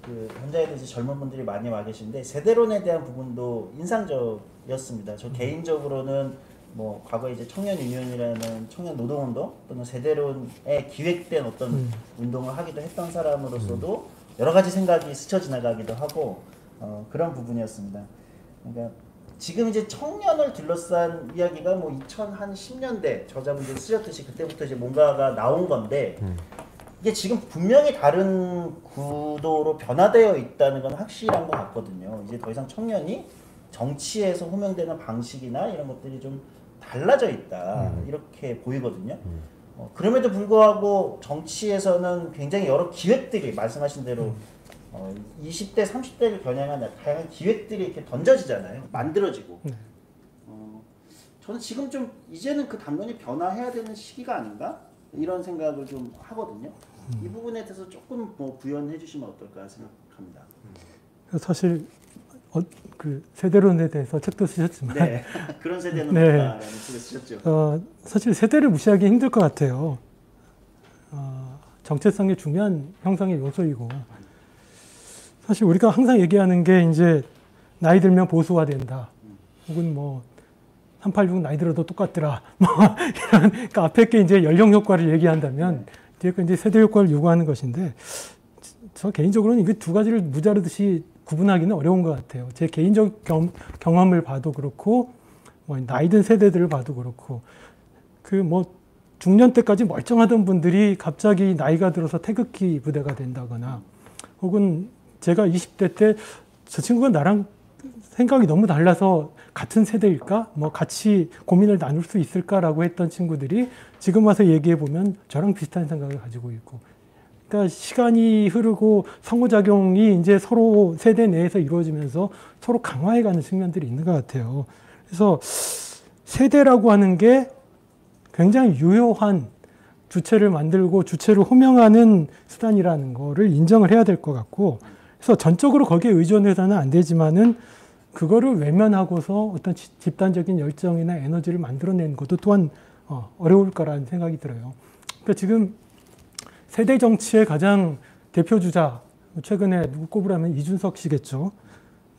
그 현장에 대해서 젊은 분들이 많이 와 계신데 세대론에 대한 부분도 인상적이었습니다. 저 개인적으로는 뭐 과거에 이제 청년 유니온이라는 청년 노동운동 또는 세대론에 기획된 어떤 운동을 하기도 했던 사람으로서도 여러 가지 생각이 스쳐 지나가기도 하고 그런 부분이었습니다. 그러니까 지금 이제 청년을 둘러싼 이야기가 뭐 2010년대 저자분들이 쓰셨듯이 그때부터 이제 뭔가가 나온 건데 이게 지금 분명히 다른 구도로 변화되어 있다는 건 확실한 것 같거든요. 이제 더 이상 청년이 정치에서 호명되는 방식이나 이런 것들이 좀 달라져 있다 이렇게 보이거든요. 그럼에도 불구하고 정치에서는 굉장히 여러 기획들이 말씀하신 대로 20대, 30대를 겨냥한 다양한 기획들이 이렇게 던져지잖아요. 만들어지고. 저는 지금 좀 이제는 그 당연히 변화해야 되는 시기가 아닌가? 이런 생각을 좀 하거든요. 이 부분에 대해서 조금 뭐 구현해 주시면 어떨까 생각합니다. 사실 그 세대론에 대해서 책도 쓰셨지만 네, 그런 세대는 네. 없다라는 책을 쓰셨죠. 사실 세대를 무시하기 힘들 것 같아요. 정체성이 중요한 형성의 요소이고 사실 우리가 항상 얘기하는 게 이제 나이 들면 보수화된다. 혹은 뭐 386 나이 들어도 똑같더라. 뭐 이런 그러니까 앞에 게 이제 연령 효과를 얘기한다면 뒤에 거 이제 세대 효과를 요구하는 것인데 저 개인적으로는 이게 두 가지를 무자르듯이 구분하기는 어려운 것 같아요. 제 개인적 경험을 봐도 그렇고 뭐 나이 든 세대들을 봐도 그렇고 그 뭐 중년 때까지 멀쩡하던 분들이 갑자기 나이가 들어서 태극기 부대가 된다거나 혹은 제가 20대 때 저 친구가 나랑 생각이 너무 달라서 같은 세대일까? 뭐 같이 고민을 나눌 수 있을까라고 했던 친구들이 지금 와서 얘기해 보면 저랑 비슷한 생각을 가지고 있고 그러니까 시간이 흐르고 상호작용이 이제 서로 세대 내에서 이루어지면서 서로 강화해가는 측면들이 있는 것 같아요. 그래서 세대라고 하는 게 굉장히 유효한 주체를 만들고 주체를 호명하는 수단이라는 거를 인정을 해야 될 것 같고 그래서 전적으로 거기에 의존해서는 안 되지만은 그거를 외면하고서 어떤 집단적인 열정이나 에너지를 만들어내는 것도 또한 어려울 거라는 생각이 들어요. 그러니까 지금 세대 정치의 가장 대표 주자 최근에 누구 꼽으라면 이준석 씨겠죠.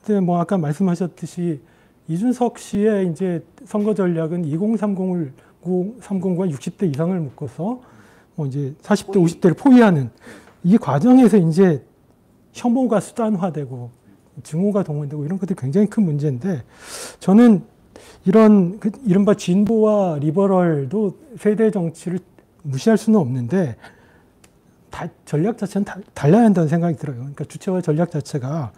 근데 뭐 아까 말씀하셨듯이 이준석 씨의 이제 선거 전략은 2030을 30과 60대 이상을 묶어서 뭐 이제 40대, 50대를 포위하는 이 과정에서 이제 혐오가 수단화되고 증오가 동원되고 이런 것들이 굉장히 큰 문제인데 저는 이런 이른바 진보와 리버럴도 세대 정치를 무시할 수는 없는데 전략 자체는 달라야 한다는 생각이 들어요. 그러니까 주체와 전략 자체가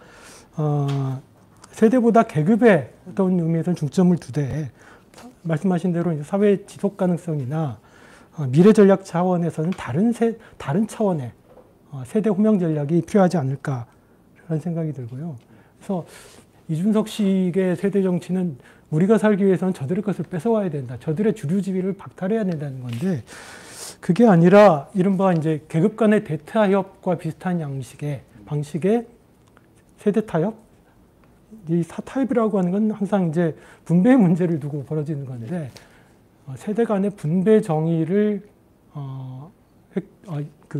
세대보다 계급에 어떤 의미에서는 중점을 두되 말씀하신 대로 이제 사회 지속 가능성이나 미래 전략 차원에서는 다른 차원의 세대 호명 전략이 필요하지 않을까라는 생각이 들고요. 그래서 이준석 씨의 세대 정치는 우리가 살기 위해서는 저들의 것을 뺏어와야 된다. 저들의 주류 지위를 박탈해야 된다는 건데 그게 아니라 이른바 이제 계급 간의 대타협과 비슷한 방식의 세대 타협? 이 타협이라고 하는 건 항상 이제 분배 문제를 두고 벌어지는 건데 세대 간의 분배 정의를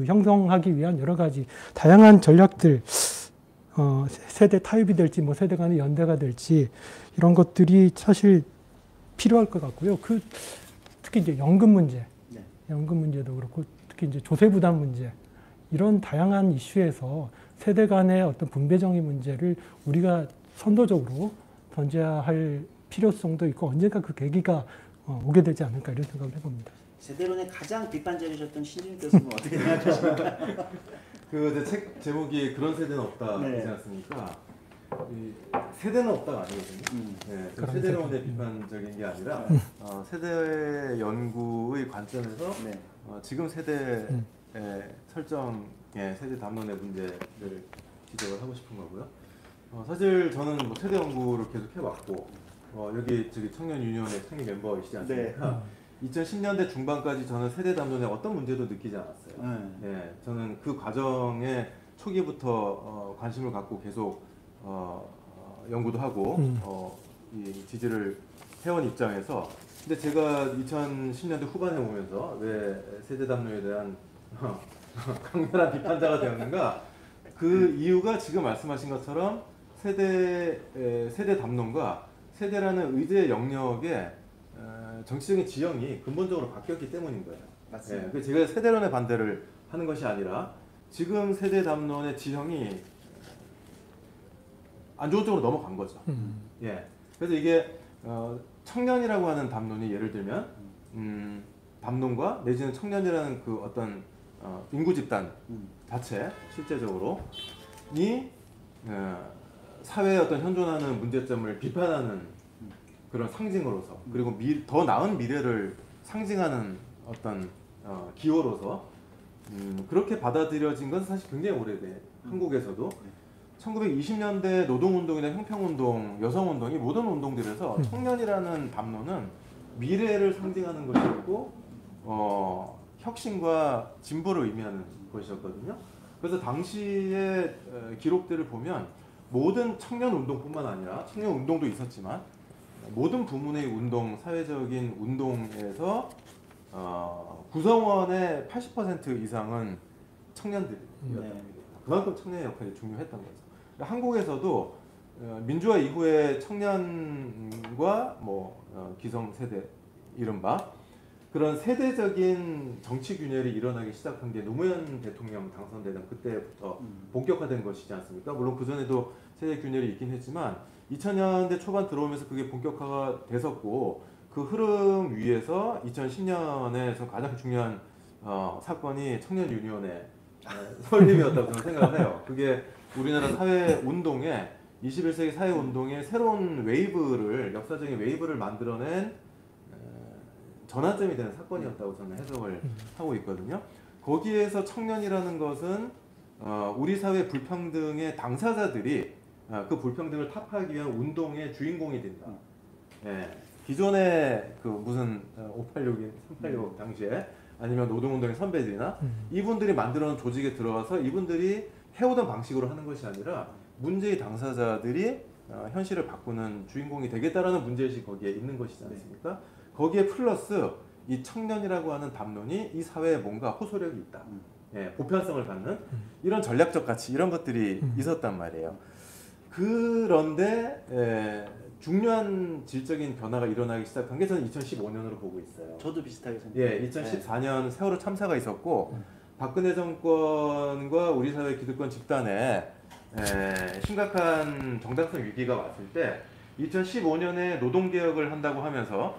형성하기 위한 여러 가지 다양한 전략들 세대 타협이 될지 뭐 세대 간의 연대가 될지 이런 것들이 사실 필요할 것 같고요. 특히 이제 연금 문제도 그렇고 특히 이제 조세 부담 문제 이런 다양한 이슈에서 세대 간의 어떤 분배 정의 문제를 우리가 선도적으로 던져야 할 필요성도 있고 언젠가 그 계기가 오게 되지 않을까 이런 생각을 해봅니다. 세대론의 가장 비판적이셨던 신진우 교수는 어떻게 생각하십니까? 그 책 제목이 그런 세대는 없다이지 않습니까? 이 세대는 없다가 아니거든요. 네, 세대론의 비판적인 게 아니라 세대 연구의 관점에서 지금 세대의 설정의 세대 담론의 문제를 지적을 하고 싶은 거고요. 사실 저는 뭐 세대 연구를 계속 해왔고 여기 저기 청년 유니온의 창립 멤버이시지 않습니까? 2010년대 중반까지 저는 세대 담론에 어떤 문제도 느끼지 않았어요. 예, 저는 그 과정에 초기부터 관심을 갖고 계속 연구도 하고 이 지지를 해온 입장에서 근데 제가 2010년대 후반에 오면서 왜 세대 담론에 대한 강렬한 비판자가 되었는가? 그 이유가 지금 말씀하신 것처럼 세대 담론과 세대라는 의제 영역의 정치적인 지형이 근본적으로 바뀌었기 때문인 거예요. 맞습니다. 예, 제가 세대론의 반대를 하는 것이 아니라 지금 세대 담론의 지형이 안 좋은 쪽으로 넘어간 거죠. 예, 그래서 이게 청년이라고 하는 담론이 예를 들면 담론과 내지는 청년이라는 그 어떤 인구 집단 자체 실제적으로 이 사회의 어떤 현존하는 문제점을 비판하는 그런 상징으로서 그리고 더 나은 미래를 상징하는 어떤 기호로서 그렇게 받아들여진 건 사실 굉장히 오래돼 한국에서도 1920년대 노동운동이나 형평운동, 여성운동 이 모든 운동들에서 청년이라는 담론은 미래를 상징하는 것이었고 혁신과 진보를 의미하는 것이었거든요. 그래서 당시의 기록들을 보면 모든 청년 운동뿐만 아니라 청년 운동도 있었지만 모든 부문의 운동, 사회적인 운동에서 구성원의 80% 이상은 청년들이었답니다. 그만큼 청년의 역할이 중요했던 거죠. 그러니까 한국에서도 민주화 이후에 청년과 기성세대 이른바 그런 세대적인 정치 균열이 일어나기 시작한 게 노무현 대통령 당선되는 그때부터 본격화된 것이지 않습니까? 물론 그전에도 세대 균열이 있긴 했지만 2000년대 초반 들어오면서 그게 본격화가 됐었고 그 흐름 위에서 2010년에서 가장 중요한 사건이 청년 유니온의 설립이었다고 저는 생각을 해요. 그게 우리나라 사회 운동에 21세기 사회 운동의 새로운 웨이브를 역사적인 웨이브를 만들어낸 전환점이 되는 사건이었다고 저는 해석을 하고 있거든요. 거기에서 청년이라는 것은 우리 사회 불평등의 당사자들이 그 불평등을 타파하기 위한 운동의 주인공이 된다. 예, 기존의 그 무슨 586인 386 당시에 아니면 노동운동의 선배들이나 이분들이 만들어놓은 조직에 들어가서 이분들이 해오던 방식으로 하는 것이 아니라 문제의 당사자들이 현실을 바꾸는 주인공이 되겠다라는 문제의식이 거기에 있는 것이지 않습니까? 거기에 플러스 이 청년이라고 하는 담론이 이 사회에 뭔가 호소력이 있다. 예, 보편성을 갖는 이런 전략적 가치 이런 것들이 있었단 말이에요. 그런데 중요한 질적인 변화가 일어나기 시작한 게 저는 2015년으로 보고 있어요. 저도 비슷하게 생각해요. 예, 2014년 세월호 참사가 있었고 박근혜 정권과 우리 사회 기득권 집단에 심각한 정당성 위기가 왔을 때 2015년에 노동개혁을 한다고 하면서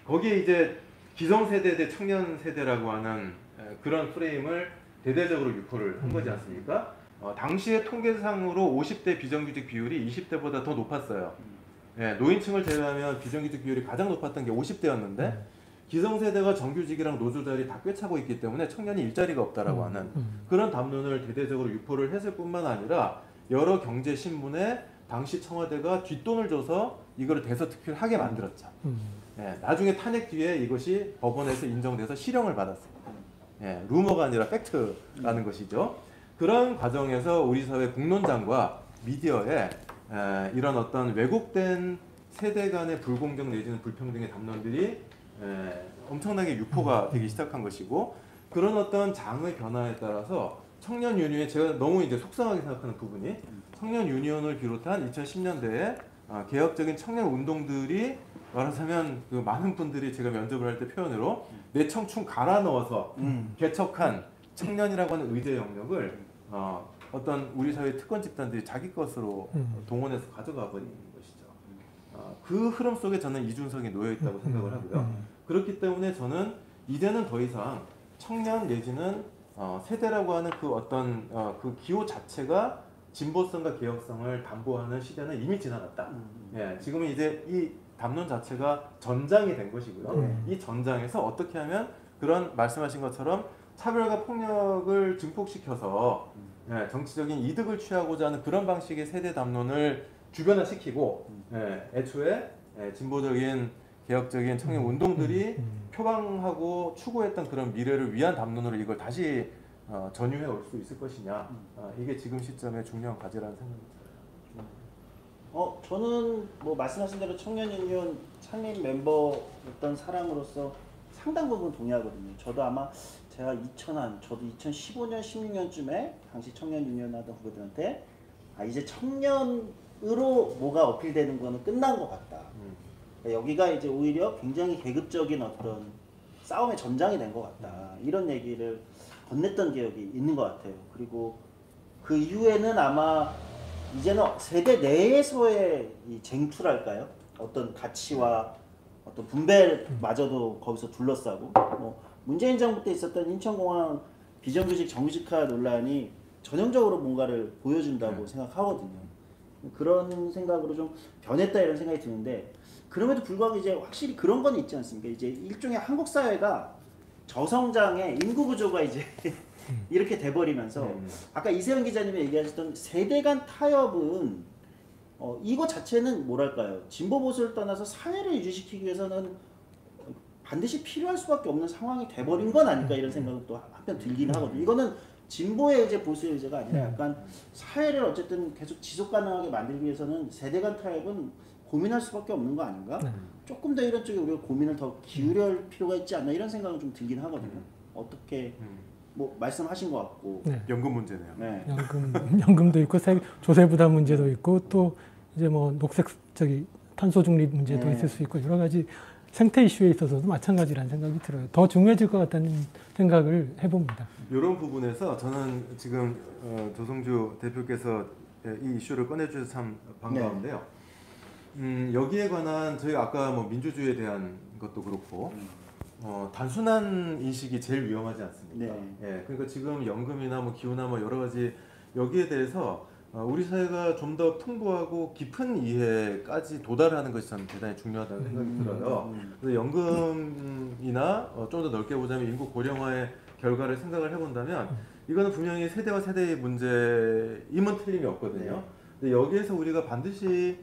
거기에 이제 기성세대 대 청년세대라고 하는 그런 프레임을 대대적으로 유포를 한 거지 않습니까? 당시의 통계상으로 50대 비정규직 비율이 20대보다 더 높았어요. 예, 노인층을 제외하면 비정규직 비율이 가장 높았던 게 50대였는데 기성세대가 정규직이랑 노조자리 다 꿰차고 있기 때문에 청년이 일자리가 없다라고 하는 그런 담론을 대대적으로 유포를 했을 뿐만 아니라 여러 경제신문에 당시 청와대가 뒷돈을 줘서 이거를 대서특필을 하게 만들었죠. 예, 나중에 탄핵 뒤에 이것이 법원에서 인정돼서 실형을 받았습니다. 예, 루머가 아니라 팩트라는 것이죠. 그런 과정에서 우리 사회 공론장과 미디어에 이런 어떤 왜곡된 세대 간의 불공정 내지는 불평등의 담론들이 엄청나게 유포가 되기 시작한 것이고 그런 어떤 장의 변화에 따라서 청년 유니온에 제가 너무 이제 속상하게 생각하는 부분이 청년 유니온을 비롯한 2010년대에 개혁적인 청년 운동들이 말하자면 그 많은 분들이 제가 면접을 할 때 표현으로 내 청춘 갈아 넣어서 개척한 청년이라고 하는 의제 영역을 어떤 우리 사회 특권 집단들이 자기 것으로 동원해서 가져가 버리는 것이죠. 그 흐름 속에 저는 이준석이 놓여 있다고 생각을 하고요. 그렇기 때문에 저는 이제는 더 이상 청년 내지는 세대라고 하는 그 어떤 그 기호 자체가 진보성과 개혁성을 담보하는 시대는 이미 지나갔다. 예, 지금은 이제 이 담론 자체가 전장이 된 것이고요. 이 전장에서 어떻게 하면 그런 말씀하신 것처럼 차별과 폭력을 증폭시켜서 정치적인 이득을 취하고자 하는 그런 방식의 세대 담론을 주변화시키고 애초에 진보적인 개혁적인 청년 운동들이 표방하고 추구했던 그런 미래를 위한 담론으로 이걸 다시 전유해 올 수 있을 것이냐. 이게 지금 시점의 중요한 과제라는 생각이 들어요. 저는 뭐 말씀하신 대로 청년유니온 창립 멤버였던 사람으로서 상당 부분 동의하거든요. 저도 아마 제가 저도 2015년, 16년쯤에 당시 청년유니온 하던 후배들한테 이제 청년으로 뭐가 어필되는 거는 끝난 것 같다. 여기가 이제 오히려 굉장히 계급적인 어떤 싸움의 전장이 된 것 같다. 이런 얘기를 건넸던 기억이 있는 것 같아요. 그리고 그 이후에는 아마 이제는 세대 내에서의 이 쟁투랄까요? 어떤 가치와 어떤 분배마저도 거기서 둘러싸고, 뭐 문재인 정부 때 있었던 인천공항 비정규직 정규직화 논란이 전형적으로 뭔가를 보여준다고 생각하거든요. 그런 생각으로 좀 변했다 이런 생각이 드는데, 그럼에도 불구하고 이제 확실히 그런 건 있지 않습니까? 이제 일종의 한국 사회가 저성장의 인구 구조가 이제 이렇게 돼버리면서 아까 이세영 기자님이 얘기하셨던 세대 간 타협은 이거 자체는 뭐랄까요? 진보 보수를 떠나서 사회를 유지시키기 위해서는 반드시 필요할 수밖에 없는 상황이 돼버린 건 아닐까 이런 생각은 또 한편 들긴 하거든요. 이거는 진보의 의제, 보수의 의제가 아니라 약간 사회를 어쨌든 계속 지속 가능하게 만들기 위해서는 세대 간 타협은 고민할 수밖에 없는 거 아닌가? 조금 더 이런 쪽에 우리가 고민을 더 기울일 필요가 있지 않나 이런 생각은 좀 들긴 하거든요. 어떻게 뭐 말씀하신 것 같고 연금 문제네요. 네. 연금도 있고 조세 부담 문제도 있고 또 이제 뭐 녹색 탄소 중립 문제도 있을 수 있고 여러 가지 생태 이슈에 있어서도 마찬가지라는 생각이 들어요. 더 중요해질 것 같다는 생각을 해봅니다. 이런 부분에서 저는 지금 조성주 대표께서 이 이슈를 꺼내주셔서 참 반가운데요. 여기에 관한 저희 아까 뭐 민주주의에 대한 것도 그렇고 단순한 인식이 제일 위험하지 않습니까? 예, 그러니까 지금 연금이나 뭐 기후나 뭐 여러 가지 여기에 대해서 우리 사회가 좀 더 풍부하고 깊은 이해까지 도달하는 것이 저는 대단히 중요하다는 생각이 들어요. 그래서 연금이나 좀 더 넓게 보자면 인구 고령화의 결과를 생각을 해본다면 이거는 분명히 세대와 세대의 문제임은 틀림이 없거든요. 근데 여기에서 우리가 반드시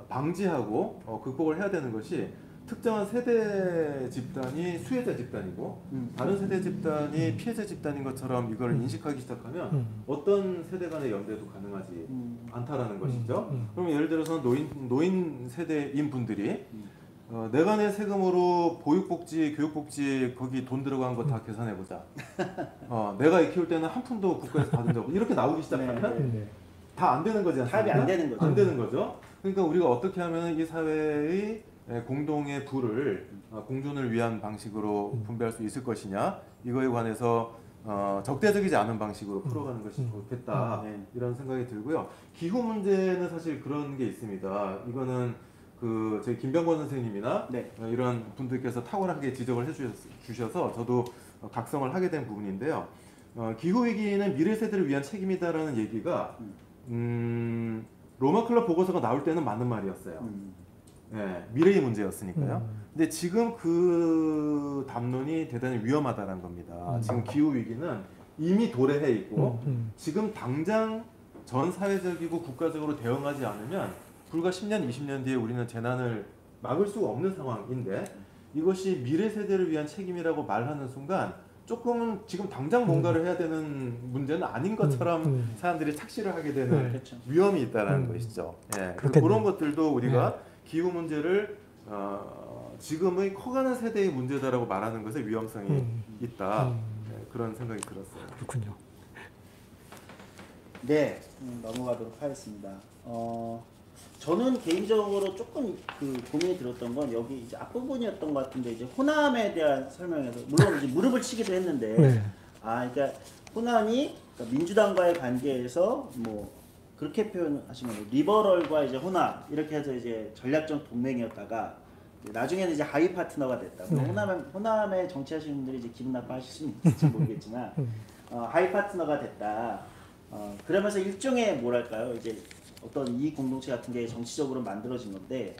방지하고 극복을 해야 되는 것이 특정한 세대 집단이 수혜자 집단이고 다른 세대 집단이 피해자 집단인 것처럼 이걸 인식하기 시작하면 어떤 세대 간의 연대도 가능하지 않다라는 것이죠. 그럼 예를 들어서 노인 세대인 분들이 내가 낸 세금으로 보육복지, 교육복지 거기 돈 들어간 거 다 계산해보자. 내가 애 키울 때는 한 푼도 국가에서 받은 적 없고 이렇게 나오기 시작하면 다 안 되는 거지 않습니까? 타협이 안 되는 거죠. 안 되는 거죠. 그러니까 우리가 어떻게 하면 이 사회의 공동의 부를 공존을 위한 방식으로 분배할 수 있을 것이냐 이거에 관해서 적대적이지 않은 방식으로 풀어가는 것이 좋겠다 이런 생각이 들고요. 기후 문제는 사실 그런 게 있습니다. 이거는 그 저희 김병권 선생님이나 이런 분들께서 탁월하게 지적을 해주셔서 저도 각성을 하게 된 부분인데요. 기후 위기는 미래 세대를 위한 책임이다라는 얘기가 로마 클럽 보고서가 나올 때는 맞는 말이었어요. 네, 미래의 문제였으니까요. 근데 지금 그 담론이 대단히 위험하다는 겁니다. 지금 기후 위기는 이미 도래해 있고 지금 당장 전 사회적이고 국가적으로 대응하지 않으면 불과 10년, 20년 뒤에 우리는 재난을 막을 수가 없는 상황인데 이것이 미래 세대를 위한 책임이라고 말하는 순간 조금은 지금 당장 뭔가를 해야 되는 문제는 아닌 것처럼 사람들이 착시를 하게 되는 위험이 있다는 것이죠. 예, 그런 것들도 우리가 기후 문제를 지금의 커가는 세대의 문제다라고 말하는 것에 위험성이 있다. 그런 생각이 들었어요. 그렇군요. 네, 넘어가도록 하겠습니다. 저는 개인적으로 조금 그 고민이 들었던 건 여기 이제 앞부분이었던 것 같은데 이제 호남에 대한 설명에서 물론 이제 무릎을 치기도 했는데 그러니까 호남이 그러니까 민주당과의 관계에서 뭐 그렇게 표현하시면 리버럴과 이제 호남 이렇게 해서 이제 전략적 동맹이었다가 나중에는 이제 하위 파트너가 됐다. 호남에 정치하시는 분들이 이제 기분 나빠하실 수는 있을지 모르겠지만 하위 파트너가 됐다. 그러면서 일종의 뭐랄까요 이제 어떤 이익 공동체 같은 게 정치적으로 만들어진 건데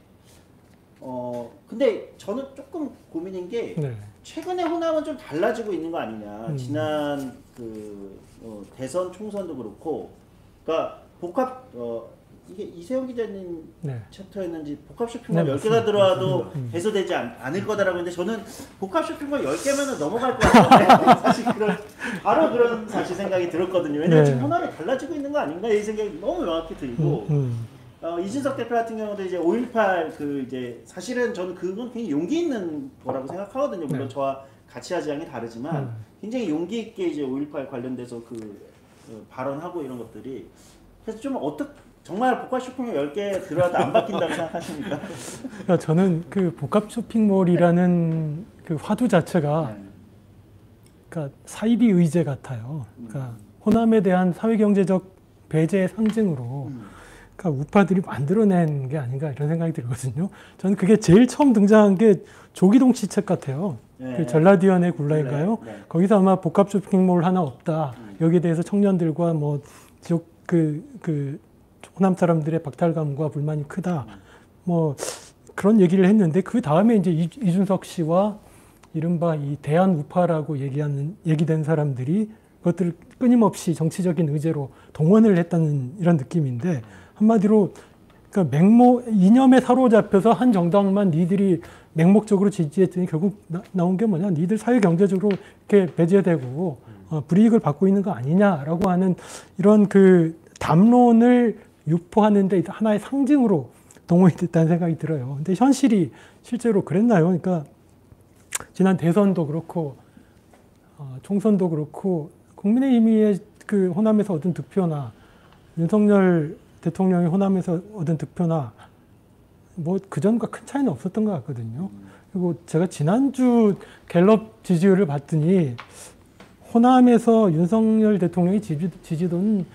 근데 저는 조금 고민인 게 네. 최근에 호남은 좀 달라지고 있는 거 아니냐. 지난 대선 총선도 그렇고, 그러니까 복합 이게 이세영 기자님 네. 챕터였는지 복합 쇼핑몰 네, 10개가 맞습니다. 들어와도 맞습니다. 해소되지 않을 거다라고 했는데 저는 복합 쇼핑몰 10개면 넘어갈 것 같은데 사실 바로 그런 사실 생각이 들었거든요. 왜냐면 네. 지금 호남이 달라지고 있는 거 아닌가 이 생각이 너무 명확히 들고 이준석 대표 같은 경우도 이제 5.18 이제 사실은 저는 그건 굉장히 용기 있는 거라고 생각하거든요. 물론 네. 저와 가치 지향이 다르지만 굉장히 용기 있게 이제 5.18 관련돼서 발언하고 이런 것들이 그래서 좀 정말 복합 쇼핑몰 10개 들어와도 안 바뀐다고 생각하십니까? 그러니까 저는 그 복합 쇼핑몰이라는 그 화두 자체가 그러니까 사이비 의제 같아요. 그러니까 호남에 대한 사회경제적 배제의 상징으로 그러니까 우파들이 만들어낸 게 아닌가 이런 생각이 들거든요. 저는 그게 제일 처음 등장한 게 조기동 씨 책 같아요. 네. 그 전라디언의 굴라인가요? 네. 거기서 아마 복합 쇼핑몰 하나 없다. 여기에 대해서 청년들과 뭐 지역 호남 사람들의 박탈감과 불만이 크다. 뭐 그런 얘기를 했는데 그 다음에 이제 이준석 씨와 이른바 이 대한 우파라고 얘기된 사람들이 그것들을 끊임없이 정치적인 의제로 동원을 했다는 이런 느낌인데 한마디로 그러니까 이념에 사로잡혀서 한 정당만 니들이 맹목적으로 지지했더니 결국 나온 게 뭐냐? 니들 사회 경제적으로 이렇게 배제되고 불이익을 받고 있는 거 아니냐라고 하는 이런 그 담론을 유포하는데 하나의 상징으로 동원이 됐다는 생각이 들어요. 근데 현실이 실제로 그랬나요? 그러니까 지난 대선도 그렇고 총선도 그렇고 국민의힘의 그 호남에서 얻은 득표나 윤석열 대통령이 호남에서 얻은 득표나 뭐 그전과 큰 차이는 없었던 것 같거든요. 그리고 제가 지난주 갤럽 지지율을 봤더니 호남에서 윤석열 대통령의 지지도는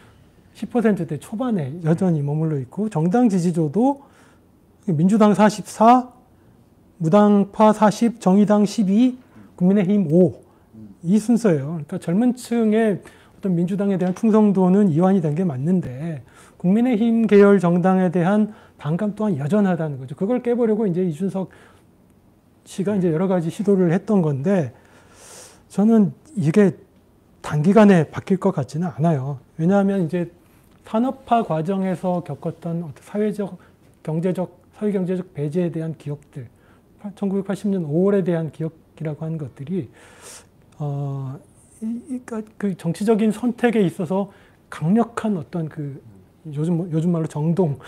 10%대 초반에 여전히 머물러 있고 정당 지지도도 민주당 44, 무당파 40, 정의당 12, 국민의힘 5. 이 순서예요. 그러니까 젊은 층의 어떤 민주당에 대한 충성도는 이완이 된 게 맞는데 국민의힘 계열 정당에 대한 반감 또한 여전하다는 거죠. 그걸 깨보려고 이제 이준석 씨가 이제 여러 가지 시도를 했던 건데 저는 이게 단기간에 바뀔 것 같지는 않아요. 왜냐하면 이제 산업화 과정에서 겪었던 어떤 사회경제적 배제에 대한 기억들, 1980년 5월에 대한 기억이라고 하는 것들이 그 정치적인 선택에 있어서 강력한 어떤 그 요즘 말로 정동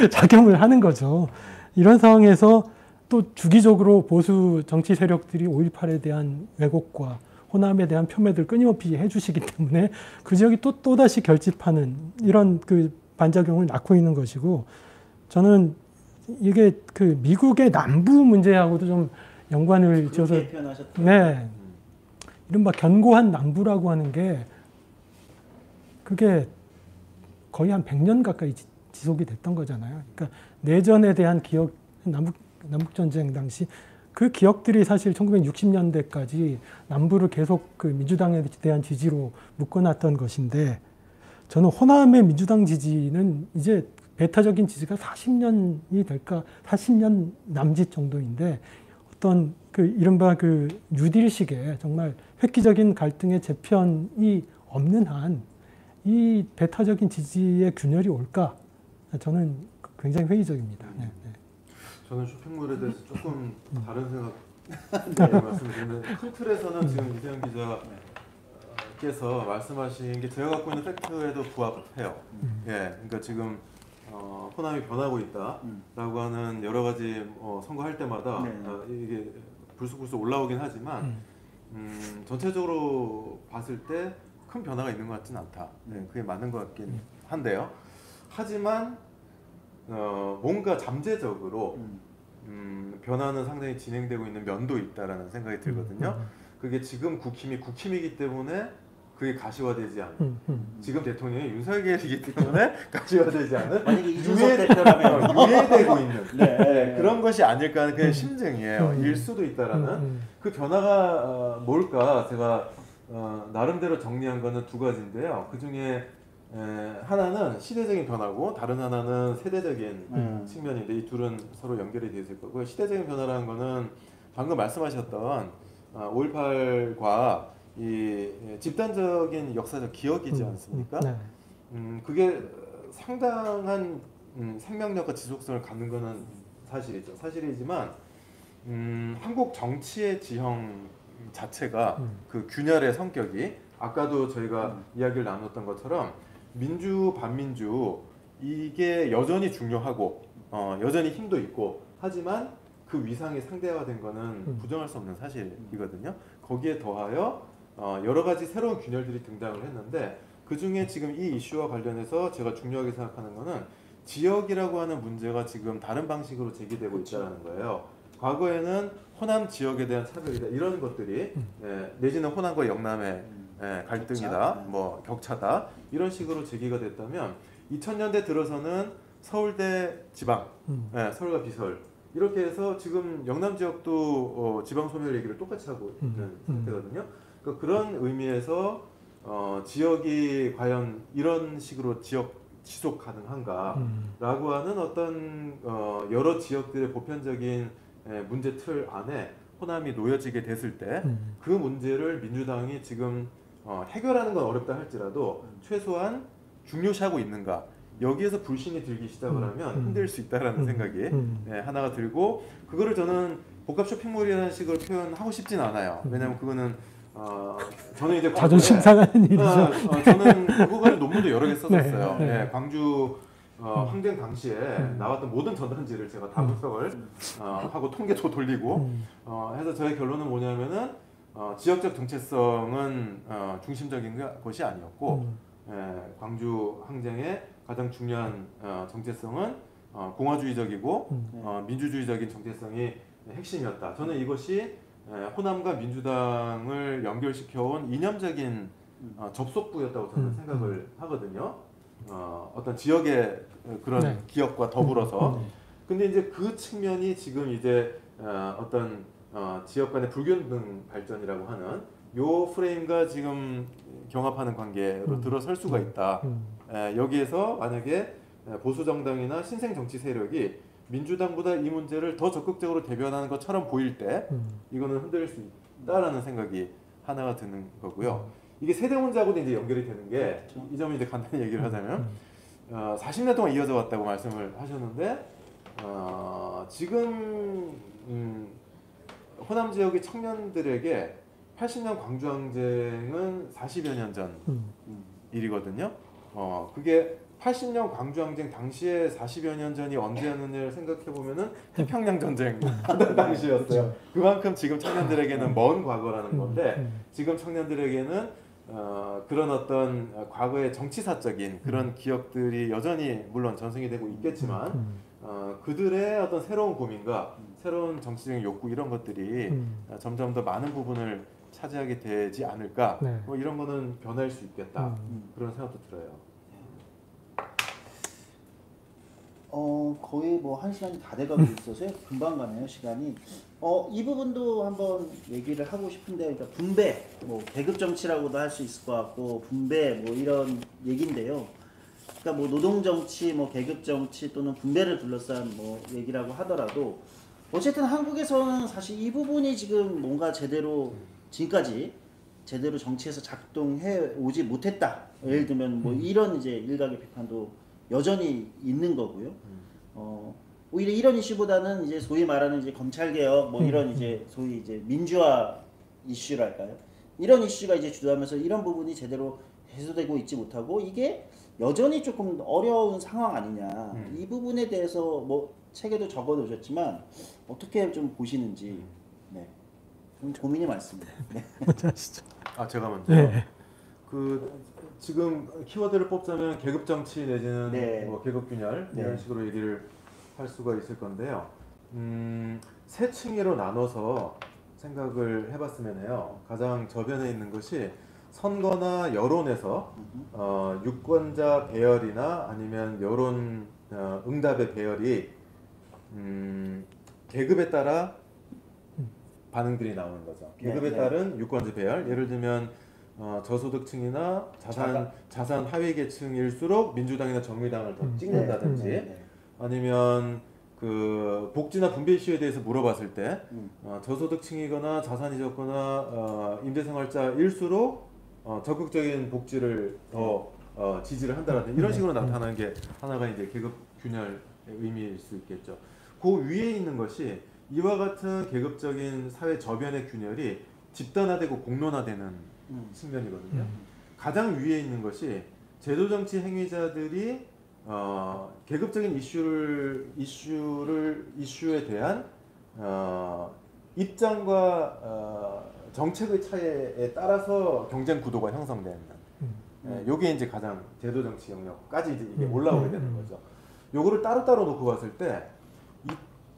작용을 하는 거죠. 이런 상황에서 또 주기적으로 보수 정치 세력들이 5.18에 대한 왜곡과 호남에 대한 폄훼들 끊임없이 해주시기 때문에 그 지역이 또다시 결집하는 이런 그 반작용을 낳고 있는 것이고 저는 이게 그 미국의 남부 문제하고도 좀 연관을 지어서 네, 이른바 견고한 남부라고 하는 게 그게 거의 한 100년 가까이 지속이 됐던 거잖아요. 그러니까 내전에 대한 기억, 남북전쟁 당시 그 기억들이 사실 1960년대까지 남부를 계속 그 민주당에 대한 지지로 묶어놨던 것인데 저는 호남의 민주당 지지는 이제 배타적인 지지가 40년이 될까 40년 남짓 정도인데 어떤 그 이른바 그 뉴딜식의 정말 획기적인 갈등의 재편이 없는 한 이 배타적인 지지의 균열이 올까? 저는 굉장히 회의적입니다. 네, 네. 저는 쇼핑몰에 대해서 조금 다른 생각 말씀드리는데 큰 틀에서는 지금 이세영 기자께서 말씀하신 게 제가 갖고 있는 팩트에도 부합해요. 예, 그러니까 지금 호남이 변하고 있다라고 하는 여러 가지 선거할 때마다 이게 불쑥불쑥 올라오긴 하지만 전체적으로 봤을 때 큰 변화가 있는 것 같지는 않다. 네, 그게 맞는 것 같긴 한데요. 하지만 뭔가 잠재적으로 변화는 상당히 진행되고 있는 면도 있다라는 생각이 들거든요. 그게 지금 국힘이기 때문에 그게 가시화되지 않은 지금 대통령이 윤석열이기 때문에 가시화되지 않은 만약에 이준석 대표라면 유예되고 있는 네. 그런 것이 아닐까 하는 그냥 심증이에요. 일 수도 있다라는 그 변화가 뭘까 제가 나름대로 정리한 거는 두 가지인데요. 그 중에 하나는 시대적인 변화고 다른 하나는 세대적인 측면인데 이 둘은 서로 연결이 되어 있을 거고요. 시대적인 변화라는 거는 방금 말씀하셨던 5.18과 이 집단적인 역사적 기억이지 않습니까? 네. 그게 상당한 생명력과 지속성을 갖는 거는 사실이죠. 사실이지만 한국 정치의 지형 자체가 그 균열의 성격이 아까도 저희가 이야기를 나눴던 것처럼 민주 반민주 이게 여전히 중요하고 여전히 힘도 있고 하지만 그 위상이 상대화된 거는 부정할 수 없는 사실이거든요. 거기에 더하여 여러 가지 새로운 균열들이 등장을 했는데 그 중에 지금 이 이슈와 관련해서 제가 중요하게 생각하는 거는 지역이라고 하는 문제가 지금 다른 방식으로 제기되고 있다는 거예요. 과거에는 호남 지역에 대한 차별이다 이런 것들이 내지는 호남과 영남의 갈등이다, 뭐 격차다 이런 식으로 제기가 됐다면 2000년대 들어서는 서울대 지방, 서울과 비서울 이렇게 해서 지금 영남 지역도 지방 소멸 얘기를 똑같이 하고 있는 상태거든요. 그러니까 그런 의미에서 지역이 과연 이런 식으로 지역 지속 가능한가라고 하는 어떤 여러 지역들의 보편적인 문제 틀 안에 호남이 놓여지게 됐을 때 그 문제를 민주당이 지금 해결하는 건 어렵다 할지라도 최소한 중요시하고 있는가 여기에서 불신이 들기 시작을 하면 흔들 수 있다라는 생각이 하나가 들고 그거를 저는 복합 쇼핑몰이라는 식으로 표현하고 싶진 않아요. 왜냐하면 그거는 저는 이제 자존심 상하는 일이죠. 저는 그거 관련 논문도 여러 개 썼었어요. 네. 광주 항쟁 당시에 나왔던 모든 전단지를 제가 다 분석을 하고 통계도 돌리고 해서 저의 결론은 뭐냐면은 지역적 정체성은 중심적인 것이 아니었고 광주 항쟁의 가장 중요한 정체성은 공화주의적이고 민주주의적인 정체성이 핵심이었다. 저는 이것이 호남과 민주당을 연결시켜온 이념적인 접속부였다고 저는 생각을 하거든요. 어떤 지역의 그런 기억과 더불어서. 근데 이제 그 측면이 지금 이제 어떤 지역 간의 불균등 발전이라고 하는 요 프레임과 지금 경합하는 관계로 들어설 수가 있다. 여기에서 만약에 보수 정당이나 신생 정치 세력이 민주당보다 이 문제를 더 적극적으로 대변하는 것처럼 보일 때 이거는 흔들릴 수 있다라는 생각이 하나가 드는 거고요. 이게 세대 문제하고도 이제 연결이 되는 게 이 점을 이제 간단히 얘기를 하자면 40년 동안 이어져 왔다고 말씀을 하셨는데 지금 호남 지역의 청년들에게 80년 광주항쟁은 40여 년 전 일이거든요. 그게 80년 광주항쟁 당시에 40여 년 전이 언제였느냐를 생각해 보면은 태평양 전쟁 하던 당시였어요. 그만큼 지금 청년들에게는 먼 과거라는 건데 지금 청년들에게는 그런 어떤 과거의 정치사적인 그런 기억들이 여전히 물론 전승이 되고 있겠지만 그들의 어떤 새로운 고민과 새로운 정치적인 욕구 이런 것들이 점점 더 많은 부분을 차지하게 되지 않을까 뭐 이런 거는 변할 수 있겠다 그런 생각도 들어요. 거의 뭐 1시간이 다 돼가고 있어서요. 금방 가네요, 시간이. 이 부분도 한번 얘기를 하고 싶은데, 그러니까 분배, 뭐 계급 정치라고도 할 수 있을 것 같고, 분배 뭐 이런 얘기인데요. 그러니까 뭐 노동 정치, 뭐 계급 정치 또는 분배를 둘러싼 뭐 얘기라고 하더라도, 어쨌든 한국에서는 사실 이 부분이 지금 뭔가 제대로 지금까지 제대로 정치에서 작동해 오지 못했다. 예를 들면 뭐 이런 이제 일각의 비판도 여전히 있는 거고요. 오히려 이런 이슈보다는 이제 소위 말하는 이제 검찰 개혁 뭐 이런 이제 소위 이제 민주화 이슈랄까요? 이런 이슈가 이제 주도하면서 이런 부분이 제대로 해소되고 있지 못하고 이게 여전히 조금 어려운 상황 아니냐. 이 부분에 대해서 뭐 책에도 적어 놓으셨지만 어떻게 좀 보시는지 좀 고민이 많습니다. 먼저 하시죠. 제가 먼저요. 그 지금 키워드를 뽑자면 계급 정치 내지는 뭐 계급 균열 이런 식으로 얘기를 할 수가 있을 건데요. 세 층으로 나눠서 생각을 해봤으면요. 가장 저변에 있는 것이 선거나 여론에서 유권자 배열이나 아니면 여론 응답의 배열이 계급에 따라 반응들이 나오는 거죠. 계급에 따른 유권자 배열. 예를 들면 저소득층이나 자산 하위 계층일수록 민주당이나 정의당을 더 찍는다든지 아니면 그 복지나 분배 이슈에 대해서 물어봤을 때 저소득층이거나 자산이 적거나 임대생활자일수록 적극적인 복지를 더 지지를 한다라든지 이런 식으로 나타나는 게 하나가 이제 계급 균열의 의미일 수 있겠죠. 그 위에 있는 것이 이와 같은 계급적인 사회 저변의 균열이 집단화되고 공론화되는 측면이거든요. 가장 위에 있는 것이 제도정치 행위자들이 계급적인 이슈에 대한 입장과 정책의 차이에 따라서 경쟁 구도가 형성되는. 요게 이제 가장 제도정치 영역까지 이제 이게 올라오게 되는 거죠. 요거를 따로따로 놓고 봤을 때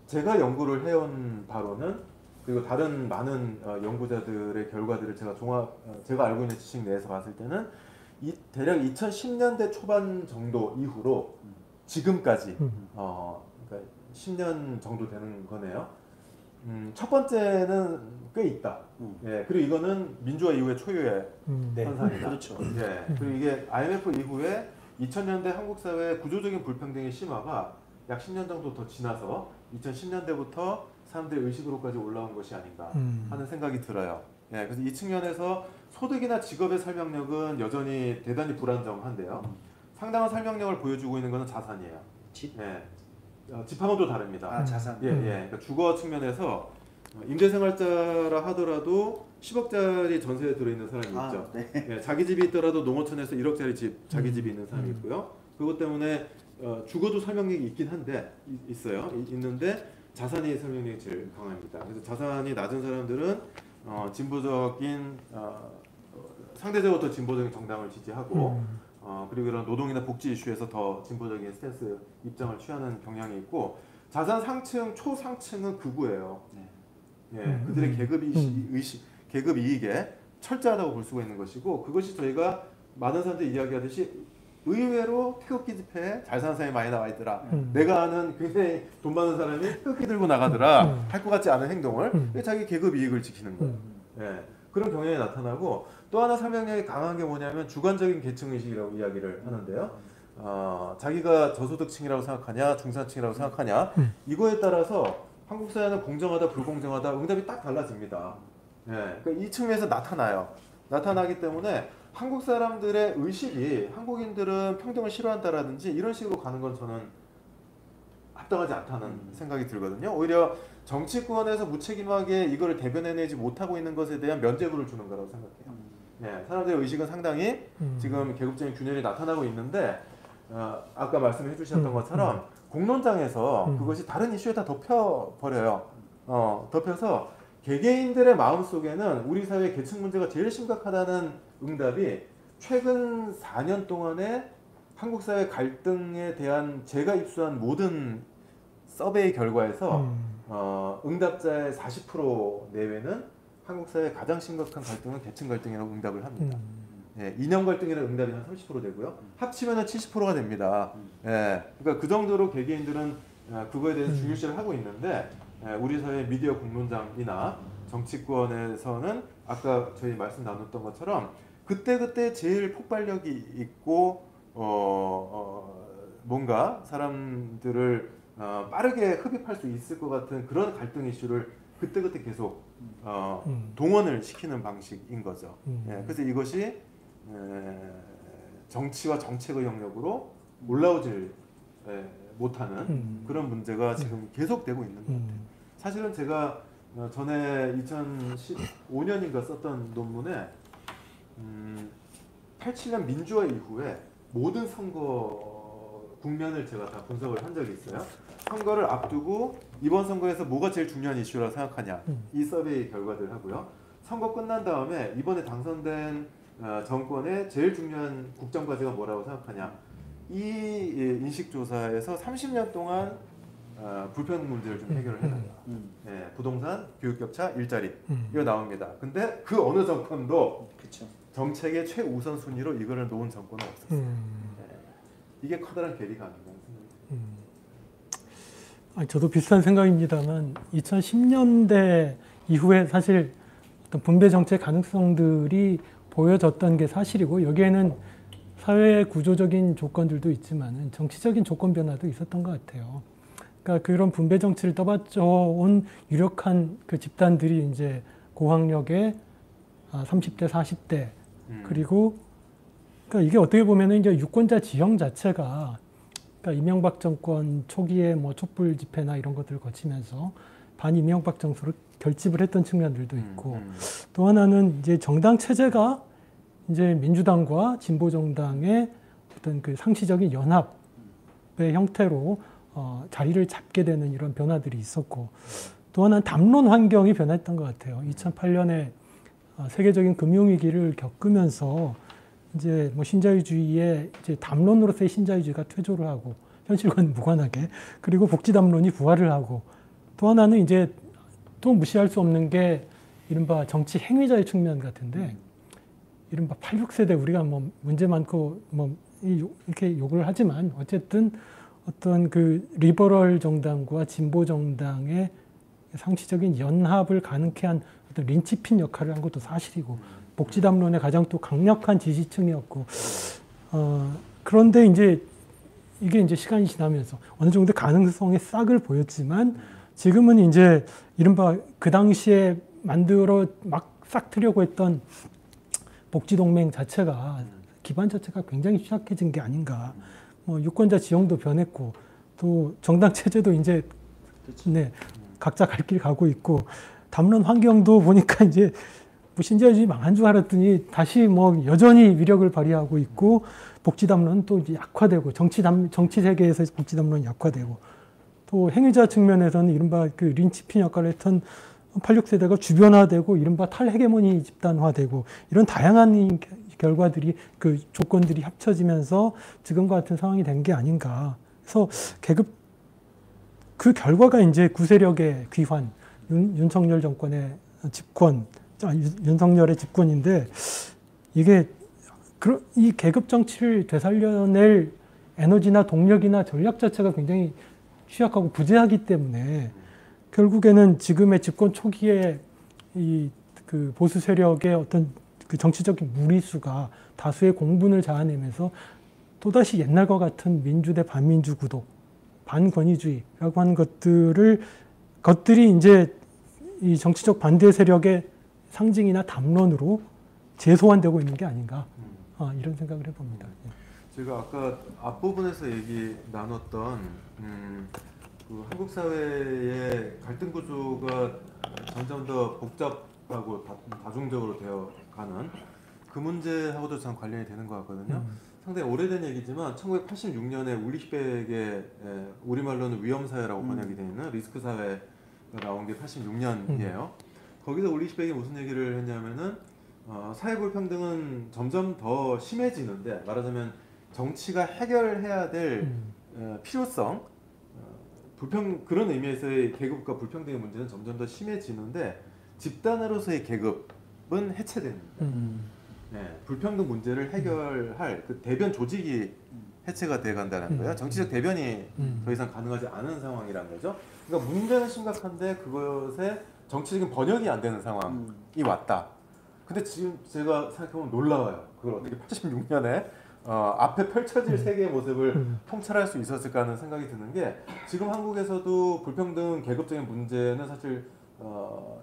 제가 연구를 해온 바로는 그리고 다른 많은 연구자들의 결과들을 제가 알고 있는 지식 내에서 봤을 때는 대략 2010년대 초반 정도 이후로 지금까지 그러니까 10년 정도 되는 거네요. 첫 번째는 꽤 있다. 예, 그리고 이거는 민주화 이후의 초유의 현상이다. 그렇죠. 예, 그리고 이게 IMF 이후에 2000년대 한국 사회의 구조적인 불평등의 심화가 약 10년 정도 더 지나서 2010년대부터 사람들의 의식으로까지 올라온 것이 아닌가 하는 생각이 들어요. 예, 그래서 이 측면에서 소득이나 직업의 설명력은 여전히 대단히 불안정한데요. 상당한 설명력을 보여주고 있는 것은 자산이에요. 예, 집하고는 또 다릅니다. 자산. 예, 그러니까 주거 측면에서 임대생활자라 하더라도 10억짜리 전세에 들어있는 사람이 있죠. 네. 예, 자기 집이 있더라도 농어촌에서 1억짜리 집, 자기 집이 있는 사람이 있고요. 그것 때문에 주거도 설명력이 있긴 한데 있는데 자산이 설명력이 제일 강합니다. 그래서 자산이 낮은 사람들은 진보적인 상대적으로 더 진보적인 정당을 지지하고 그리고 이런 노동이나 복지 이슈에서 더 진보적인 스탠스 입장을 취하는 경향이 있고 자산 상층, 초상층은 극우예요. 예, 그들의 계급 이익에 철저하다고 볼 수가 있는 것이고 그것이 저희가 많은 사람들이 이야기하듯이 의외로 태극기 집회에 잘 사는 사람이 많이 나와 있더라. 내가 아는 굉장히 돈 많은 사람이 태극기 들고 나가더라. 할 것 같지 않은 행동을 자기 계급 이익을 지키는 거예요. 예, 그런 경향이 나타나고 또 하나 설명력이 강한 게 뭐냐면 주관적인 계층의식이라고 이야기를 하는데요. 자기가 저소득층이라고 생각하냐 중산층이라고 생각하냐 이거에 따라서 한국 사회는 공정하다 불공정하다 응답이 딱 달라집니다. 예, 그러니까 이 측면에서 나타나기 때문에 한국 사람들의 의식이 한국인들은 평등을 싫어한다라든지 이런 식으로 가는 건 저는 합당하지 않다는 생각이 들거든요. 오히려 정치권에서 무책임하게 이거를 대변해내지 못하고 있는 것에 대한 면죄부를 주는 거라고 생각해요. 예, 사람들의 의식은 상당히 지금 계급적인 균열이 나타나고 있는데 아까 말씀해 주셨던 것처럼 공론장에서 그것이 다른 이슈에다 덮여버려요. 덮여서 개개인들의 마음속에는 우리 사회의 계층 문제가 제일 심각하다는 응답이 최근 4년 동안에 한국 사회 갈등에 대한 제가 입수한 모든 서베이 결과에서 응답자의 40% 내외는 한국 사회의 가장 심각한 갈등은 계층 갈등이라고 응답을 합니다. 예, 이념 갈등이라는 응답이 한 30% 되고요. 합치면 70%가 됩니다. 예, 그러니까 그 정도로 개개인들은 그거에 대해서 중요시를 하고 있는데 우리 사회 미디어 공론장이나 정치권에서는 아까 저희 말씀 나눴던 것처럼 그때 제일 폭발력이 있고 뭔가 사람들을 빠르게 흡입할 수 있을 것 같은 그런 갈등 이슈를 그때 계속 동원을 시키는 방식인 거죠. 예, 그래서 이것이 정치와 정책의 영역으로 올라오질 못하는 그런 문제가 지금 계속되고 있는 것 같아요. 사실은 제가 전에 2015년인가 썼던 논문에 87년 민주화 이후에 모든 선거 국면을 제가 다 분석을 한 적이 있어요. 선거를 앞두고 이번 선거에서 뭐가 제일 중요한 이슈라고 생각하냐 이 서베이 결과들 하고요. 선거 끝난 다음에 이번에 당선된 정권의 제일 중요한 국정과제가 뭐라고 생각하냐 이 인식조사에서 30년 동안 불평등 문제를 좀 해결을 해달라. 예, 부동산, 교육격차, 일자리 이거 나옵니다. 근데 그 어느 정권도 그쵸. 정책의 최우선 순위로 이거를 놓은 정권은 없었어요. 이게 커다란 괴리가 아닌가 생각합니다. 저도 비슷한 생각입니다만 2010년대 이후에 사실 어떤 분배 정책 가능성들이 보여졌던 게 사실이고 여기에는 사회 구조적인 조건들도 있지만 정치적인 조건 변화도 있었던 것 같아요. 그러니까 그런 분배 정치를 떠받쳐온 유력한 그 집단들이 이제 고학력의 30대, 40대 그리고 그러니까 이게 어떻게 보면은 이제 유권자 지형 자체가 그러니까 이명박 정권 초기에 뭐 촛불 집회나 이런 것들을 거치면서 반 이명박 정서로 결집을 했던 측면들도 있고 또 하나는 이제 정당 체제가 이제 민주당과 진보 정당의 어떤 그 상시적인 연합의 형태로 자리를 잡게 되는 이런 변화들이 있었고 또 하나는 담론 환경이 변했던 것 같아요. 2008년에 세계적인 금융위기를 겪으면서 이제 뭐 신자유주의의 이제 담론으로서의 신자유주의가 퇴조를 하고 현실과는 무관하게 그리고 복지 담론이 부활을 하고 또 하나는 이제 또 무시할 수 없는 게 이른바 정치 행위자의 측면 같은데 이른바 86세대 우리가 뭐 문제 많고 뭐 이렇게 욕을 하지만 어쨌든 어떤 그 리버럴 정당과 진보 정당의 상시적인 연합을 가능케 한 어떤 린치핀 역할을 한 것도 사실이고 복지 담론의 가장 또 강력한 지지층이었고 그런데 이제 이게 이제 시간이 지나면서 어느 정도 가능성의 싹을 보였지만 지금은 이제 이른바 그 당시에 만들어 막 싹트려고 했던 복지동맹 자체가 기반 자체가 굉장히 취약해진 게 아닌가. 뭐 유권자 지형도 변했고 또 정당 체제도 이제 네, 각자 갈 길 가고 있고 담론 환경도 보니까 이제 뭐 신자유주의 망한 줄 알았더니 다시 뭐 여전히 위력을 발휘하고 있고 복지 담론은 또 이제 약화되고 정치 세계에서 복지 담론이 약화되고 또 행위자 측면에서는 이른바 그 린치핀 역할을 했던 86세대가 주변화되고 이른바 탈헤게모니 집단화되고 이런 다양한 결과들이 그 조건들이 합쳐지면서 지금과 같은 상황이 된 게 아닌가. 그래서 계급 그 결과가 이제 구세력의 귀환, 윤석열 정권의 집권, 윤석열의 집권인데 이게 이 계급 정치를 되살려낼 에너지나 동력이나 전략 자체가 굉장히 취약하고 부재하기 때문에 결국에는 지금의 집권 초기에 이 그 보수 세력의 어떤 그 정치적인 무리수가 다수의 공분을 자아내면서 또다시 옛날과 같은 민주 대 반민주 구도, 반권위주의라고 하는 것들이 이제 이 정치적 반대 세력의 상징이나 담론으로 재소환되고 있는 게 아닌가 이런 생각을 해봅니다. 제가 아까 앞부분에서 얘기 나눴던 그 한국 사회의 갈등 구조가 점점 더 복잡하고 다중적으로 되어가는 그 문제하고도 참 관련이 되는 것 같거든요. 상당히 오래된 얘기지만 1986년에 울리히백의 우리말로는 위험사회라고 번역이 되어 있는 리스크 사회가 나온 게 86년이에요. 거기서 울리히백이 무슨 얘기를 했냐면은 사회 불평등은 점점 더 심해지는데 말하자면 정치가 해결해야 될 필요성 그런 의미에서의 계급과 불평등의 문제는 점점 더 심해지는데 집단으로서의 계급은 해체됩니다. 네, 불평등 문제를 해결할 그 대변 조직이 해체가 돼간다는 거예요. 정치적 대변이 더 이상 가능하지 않은 상황이라는 거죠. 그러니까 문제는 심각한데 그것에 정치적인 번역이 안 되는 상황이 왔다. 근데 지금 제가 생각해보면 놀라워요. 그걸 어떻게 86년에 앞에 펼쳐질 세계의 모습을 통찰할 수 있었을까 하는 생각이 드는 게 지금 한국에서도 불평등 계급적인 문제는 사실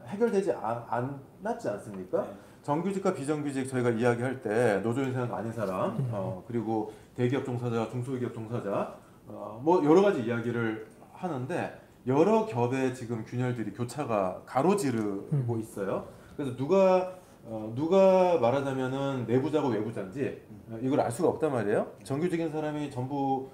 해결되지 않았지 않습니까? 네. 정규직과 비정규직 저희가 이야기할 때 노조인사는 아닌 사람 그리고 대기업 종사자, 중소기업 종사자 뭐 여러 가지 이야기를 하는데 여러 겹의 지금 균열들이 교차가 가로지르고 있어요. 그래서 누가 말하자면은 내부자고 외부자인지 이걸 알 수가 없단 말이에요. 정규직인 사람이 전부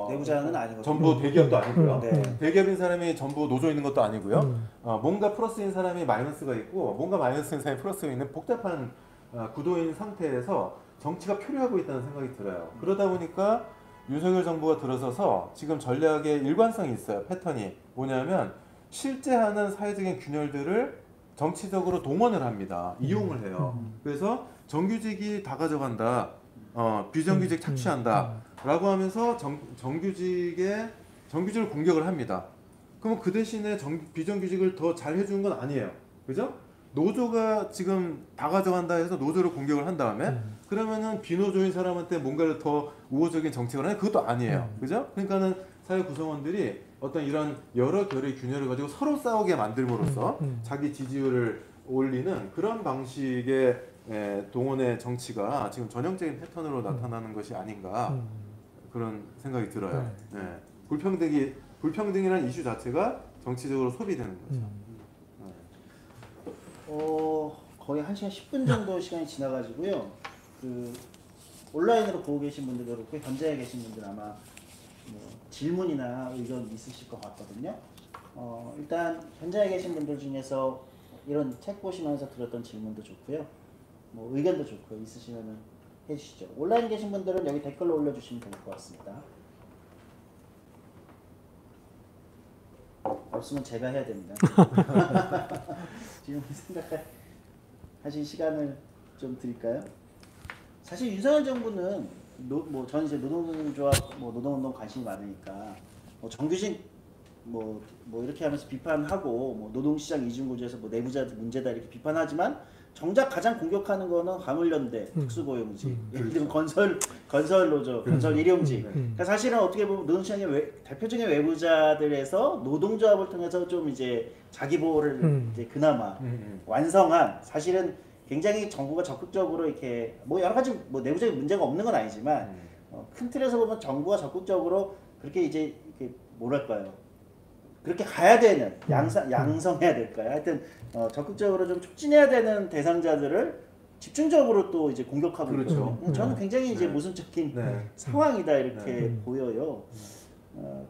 내부자는 아니고 전부 대기업도 아니고요. 네. 대기업인 사람이 전부 노조 있는 것도 아니고요. 뭔가 플러스인 사람이 마이너스가 있고 뭔가 마이너스인 사람이 플러스가 있는 복잡한 구도인 상태에서 정치가 표류하고 있다는 생각이 들어요. 그러다 보니까 윤석열 정부가 들어서서 지금 전략에 일관성이 있어요. 패턴이 뭐냐면 실제 하는 사회적인 균열들을 정치적으로 동원을 합니다. 이용을 해요. 그래서 정규직이 다 가져간다. 비정규직 착취한다. 라고 하면서 정규직을 공격을 합니다. 그럼 그 대신에 비정규직을 더 잘 해주는 건 아니에요. 그죠? 노조가 지금 다 가져간다 해서 노조를 공격을 한 다음에 그러면은 비노조인 사람한테 뭔가를 더 우호적인 정책을 하냐? 그것도 아니에요. 그죠? 그러니까는 사회 구성원들이 어떤 이런 여러 결의 균열을 가지고 서로 싸우게 만들므로써 자기 지지율을 올리는 그런 방식의 동원의 정치가 지금 전형적인 패턴으로 나타나는 것이 아닌가 그런 생각이 들어요. 네. 불평등이라는 이슈 자체가 정치적으로 소비되는 거죠. 거의 1시간 10분 정도 시간이 지나가지고요. 그 온라인으로 보고 계신 분들도 그렇고 현장에 계신 분들 아마 뭐 질문이나 의견 있으실 것 같거든요. 일단 현장에 계신 분들 중에서 이런 책 보시면서 들었던 질문도 좋고요. 뭐 의견도 좋고요. 있으시면 해주시죠. 온라인 계신 분들은 여기 댓글로 올려주시면 될 것 같습니다. 없으면 제가 해야 됩니다. 지금 생각하실 시간을 좀 드릴까요? 사실 윤석열 정부는 전 이제 노동조합, 노동운동 관심이 많으니까 정규직 이렇게 하면서 비판하고 노동시장 이중구조에서 내부자 문제다 이렇게 비판하지만 정작 가장 공격하는 거는 화물연대, 특수고용직, 예를 들면 건설노조, 건설 일용직. 그러니까 사실은 어떻게 보면 노동시장의 대표적인 외부자들에서 노동조합을 통해서 좀 이제 자기 보호를 이제 그나마 완성한 사실은 굉장히 정부가 적극적으로 이렇게 여러 가지 내부적인 문제가 없는 건 아니지만 큰 틀에서 보면 정부가 적극적으로 그렇게 이제 이렇게 뭐랄까요? 그렇게 가야 되는 양성해야 될까요? 하여튼 적극적으로 좀 촉진해야 되는 대상자들을 집중적으로 또 이제 공격하고 그렇죠. 있거든요. 저는 굉장히 이제 모순적인 상황이다 이렇게 보여요.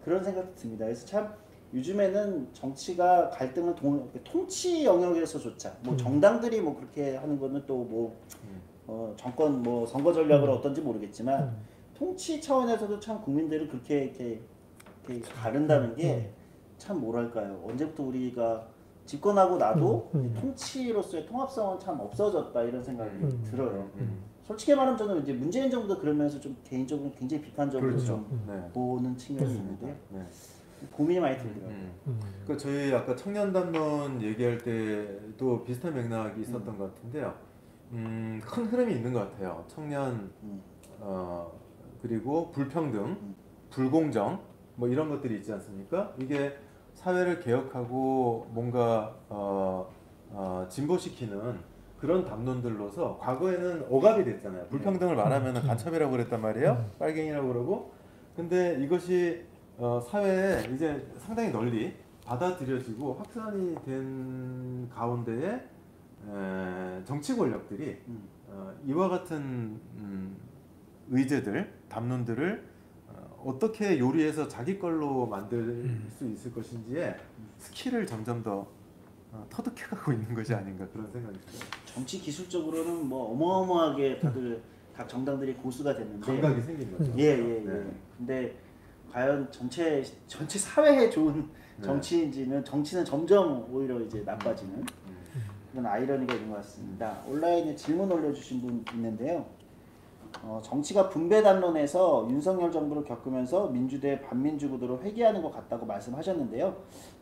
그런 생각도 듭니다. 그래서 참 요즘에는 정치가 갈등은 통치 영역에서조차 정당들이 그렇게 하는 거는 또 정권 선거 전략을 어떤지 모르겠지만 통치 차원에서도 참 국민들을 그렇게 이렇게 가른다는 게 참 뭐랄까요? 언제부터 우리가 집권하고 나도 통치로서의 통합성은 참 없어졌다 이런 생각이 들어요. 솔직히 말하면 저는 이제 문재인 정부도 그러면서 좀 개인적으로 굉장히 비판적으로 그렇죠. 좀 보는 측면이 있는데 고민이 많이 들더라고요. 그러니까 저희 아까 청년 담론 얘기할 때도 비슷한 맥락이 있었던 것 같은데요. 큰 흐름이 있는 것 같아요. 청년 그리고 불평등, 불공정 이런 것들이 있지 않습니까? 이게 사회를 개혁하고 뭔가 진보시키는 그런 담론들로서 과거에는 억압이 됐잖아요. 불평등을 말하면 간첩이라고 그랬단 말이에요. 빨갱이라고 그러고. 근데 이것이 사회에 이제 상당히 널리 받아들여지고 확산이 된 가운데에 정치 권력들이 이와 같은 의제들, 담론들을 어떻게 요리해서 자기 걸로 만들 수 있을 것인지에 스킬을 점점 더 터득해가고 있는 것이 아닌가 그런 생각이 들어요. 정치 기술적으로는 어마어마하게 다들 각 정당들이 고수가 됐는데 감각이 생긴 거죠. 근데 과연 전체 사회에 좋은 정치인지는 정치는 점점 오히려 이제 나빠지는 그런 아이러니가 있는 것 같습니다. 온라인에 질문 올려주신 분 있는데요. 정치가 분배 담론에서 윤석열 정부를 겪으면서 민주대 반민주 구도로 회귀하는 것 같다고 말씀하셨는데요.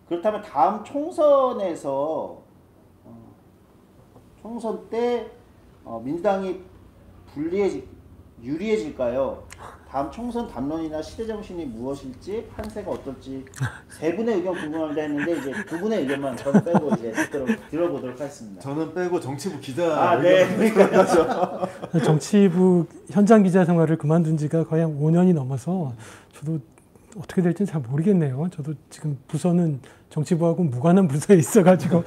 그렇다면 다음 총선에서 총선 때 민주당이 유리해질까요? 다음 총선 담론이나 시대 정신이 무엇일지 판세가 어떨지 세 분의 의견 궁금합니다 했는데 이제 두 분의 의견만 저는 빼고 이제 들어보도록 하겠습니다. 저는 빼고 정치부 기자 그러니까요. 정치부 현장 기자 생활을 그만둔 지가 거의 한 5년이 넘어서 저도 어떻게 될지는 잘 모르겠네요. 저도 지금 부서는 정치부하고 무관한 부서에 있어가지고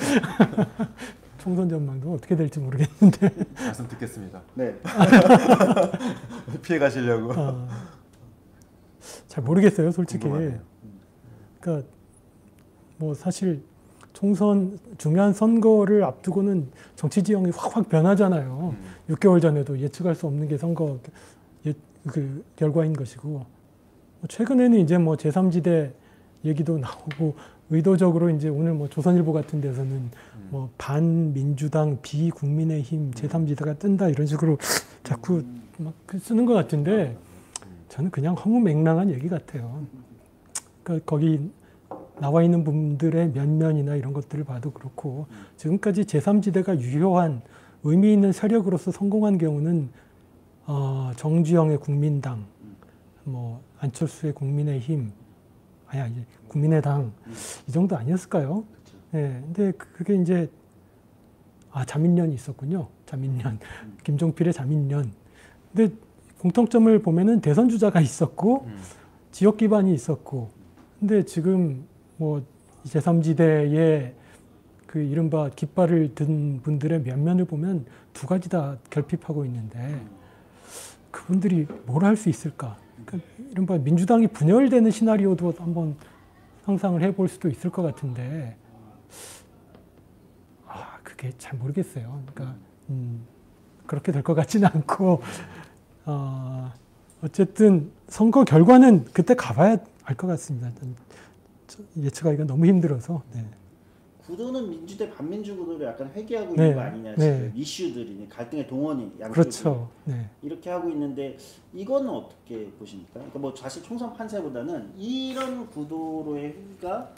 총선 전망도 어떻게 될지 모르겠는데. 말씀 듣겠습니다. 네. 피해 가시려고. 잘 모르겠어요, 솔직히. 궁금하네요. 그러니까 사실 총선 중요한 선거를 앞두고는 정치 지형이 확 변하잖아요. 6개월 전에도 예측할 수 없는 게 선거 그 결과인 것이고 최근에는 이제 제3지대 얘기도 나오고 의도적으로 이제 오늘 조선일보 같은 데서는 반민주당 비국민의힘 제3지대가 뜬다 이런 식으로 자꾸 막 쓰는 것 같은데 저는 그냥 허무맹랑한 얘기 같아요. 그러니까 거기 나와 있는 분들의 면면이나 이런 것들을 봐도 그렇고 지금까지 제3지대가 유효한 의미 있는 세력으로서 성공한 경우는 정주영의 국민당, 뭐 안철수의 국민의힘, 아니 국민의당 이 정도 아니었을까요? 예, 근데 그게 이제 자민련이 있었군요. 자민련, 김종필의 자민련. 근데 공통점을 보면은 대선 주자가 있었고 지역 기반이 있었고, 근데 지금 뭐 제3지대의 그 이른바 깃발을 든 분들의 면면을 보면 두 가지 다 결핍하고 있는데 그분들이 뭘 할 수 있을까? 그러니까 이른바 민주당이 분열되는 시나리오도 한번 상상을 해볼 수도 있을 것 같은데 그게 잘 모르겠어요. 그러니까 그렇게 될 것 같지는 않고 어쨌든 선거 결과는 그때 가봐야 알 것 같습니다. 예측하기가 너무 힘들어서. 네. 구도는 민주대 반민주 구도를 약간 회귀하고 네, 있는 거 아니냐 지금 이슈들이 갈등의 동원이 양쪽이 그렇죠. 네. 이렇게 하고 있는데 이거는 어떻게 보십니까? 그러니까 뭐 사실 총선 판세보다는 이런 구도로의 회귀가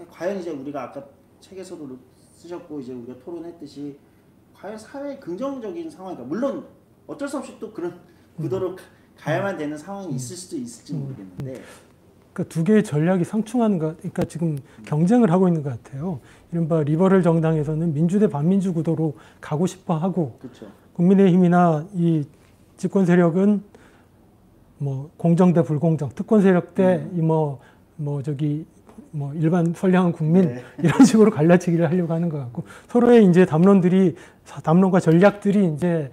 과연 이제 우리가 아까 책에서도 쓰셨고 이제 우리가 토론했듯이 과연 사회에 긍정적인 상황이니까 물론 어쩔 수 없이 또 그런 구도로 가야만 되는 상황이 있을 수도 있을지 모르겠는데. 그러니까 두 개의 전략이 상충하는 것, 그러니까 지금 경쟁을 하고 있는 것 같아요. 이른바 리버럴 정당에서는 민주대 반민주 구도로 가고 싶어 하고, 그렇죠. 국민의힘이나 이 집권 세력은 뭐 공정 대 불공정, 특권 세력 대 일반 선량한 국민 이런 식으로 갈라치기를 하려고 하는 것 같고, 서로의 이제 담론과 전략들이 이제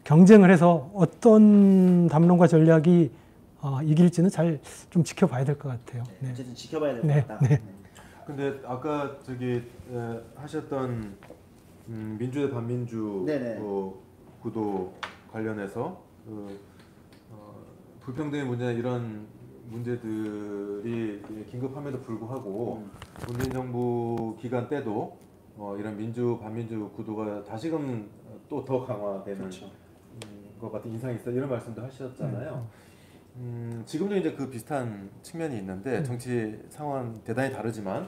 경쟁을 해서 어떤 담론과 전략이 이길지는 잘 좀 지켜봐야 될 것 같아요. 네. 어쨌든 지켜봐야 될 것 같다. 네. 근데 아까 하셨던 민주대 반민주 구도 관련해서 불평등의 문제나 이런 문제들이 긴급함에도 불구하고 문재인 정부 기간 때도 이런 민주 반민주 구도가 다시금 또 더 강화되는 그렇죠. 것 같은 인상이 있어 이런 말씀도 하셨잖아요. 지금도 이제 그 비슷한 측면이 있는데 정치 상황 대단히 다르지만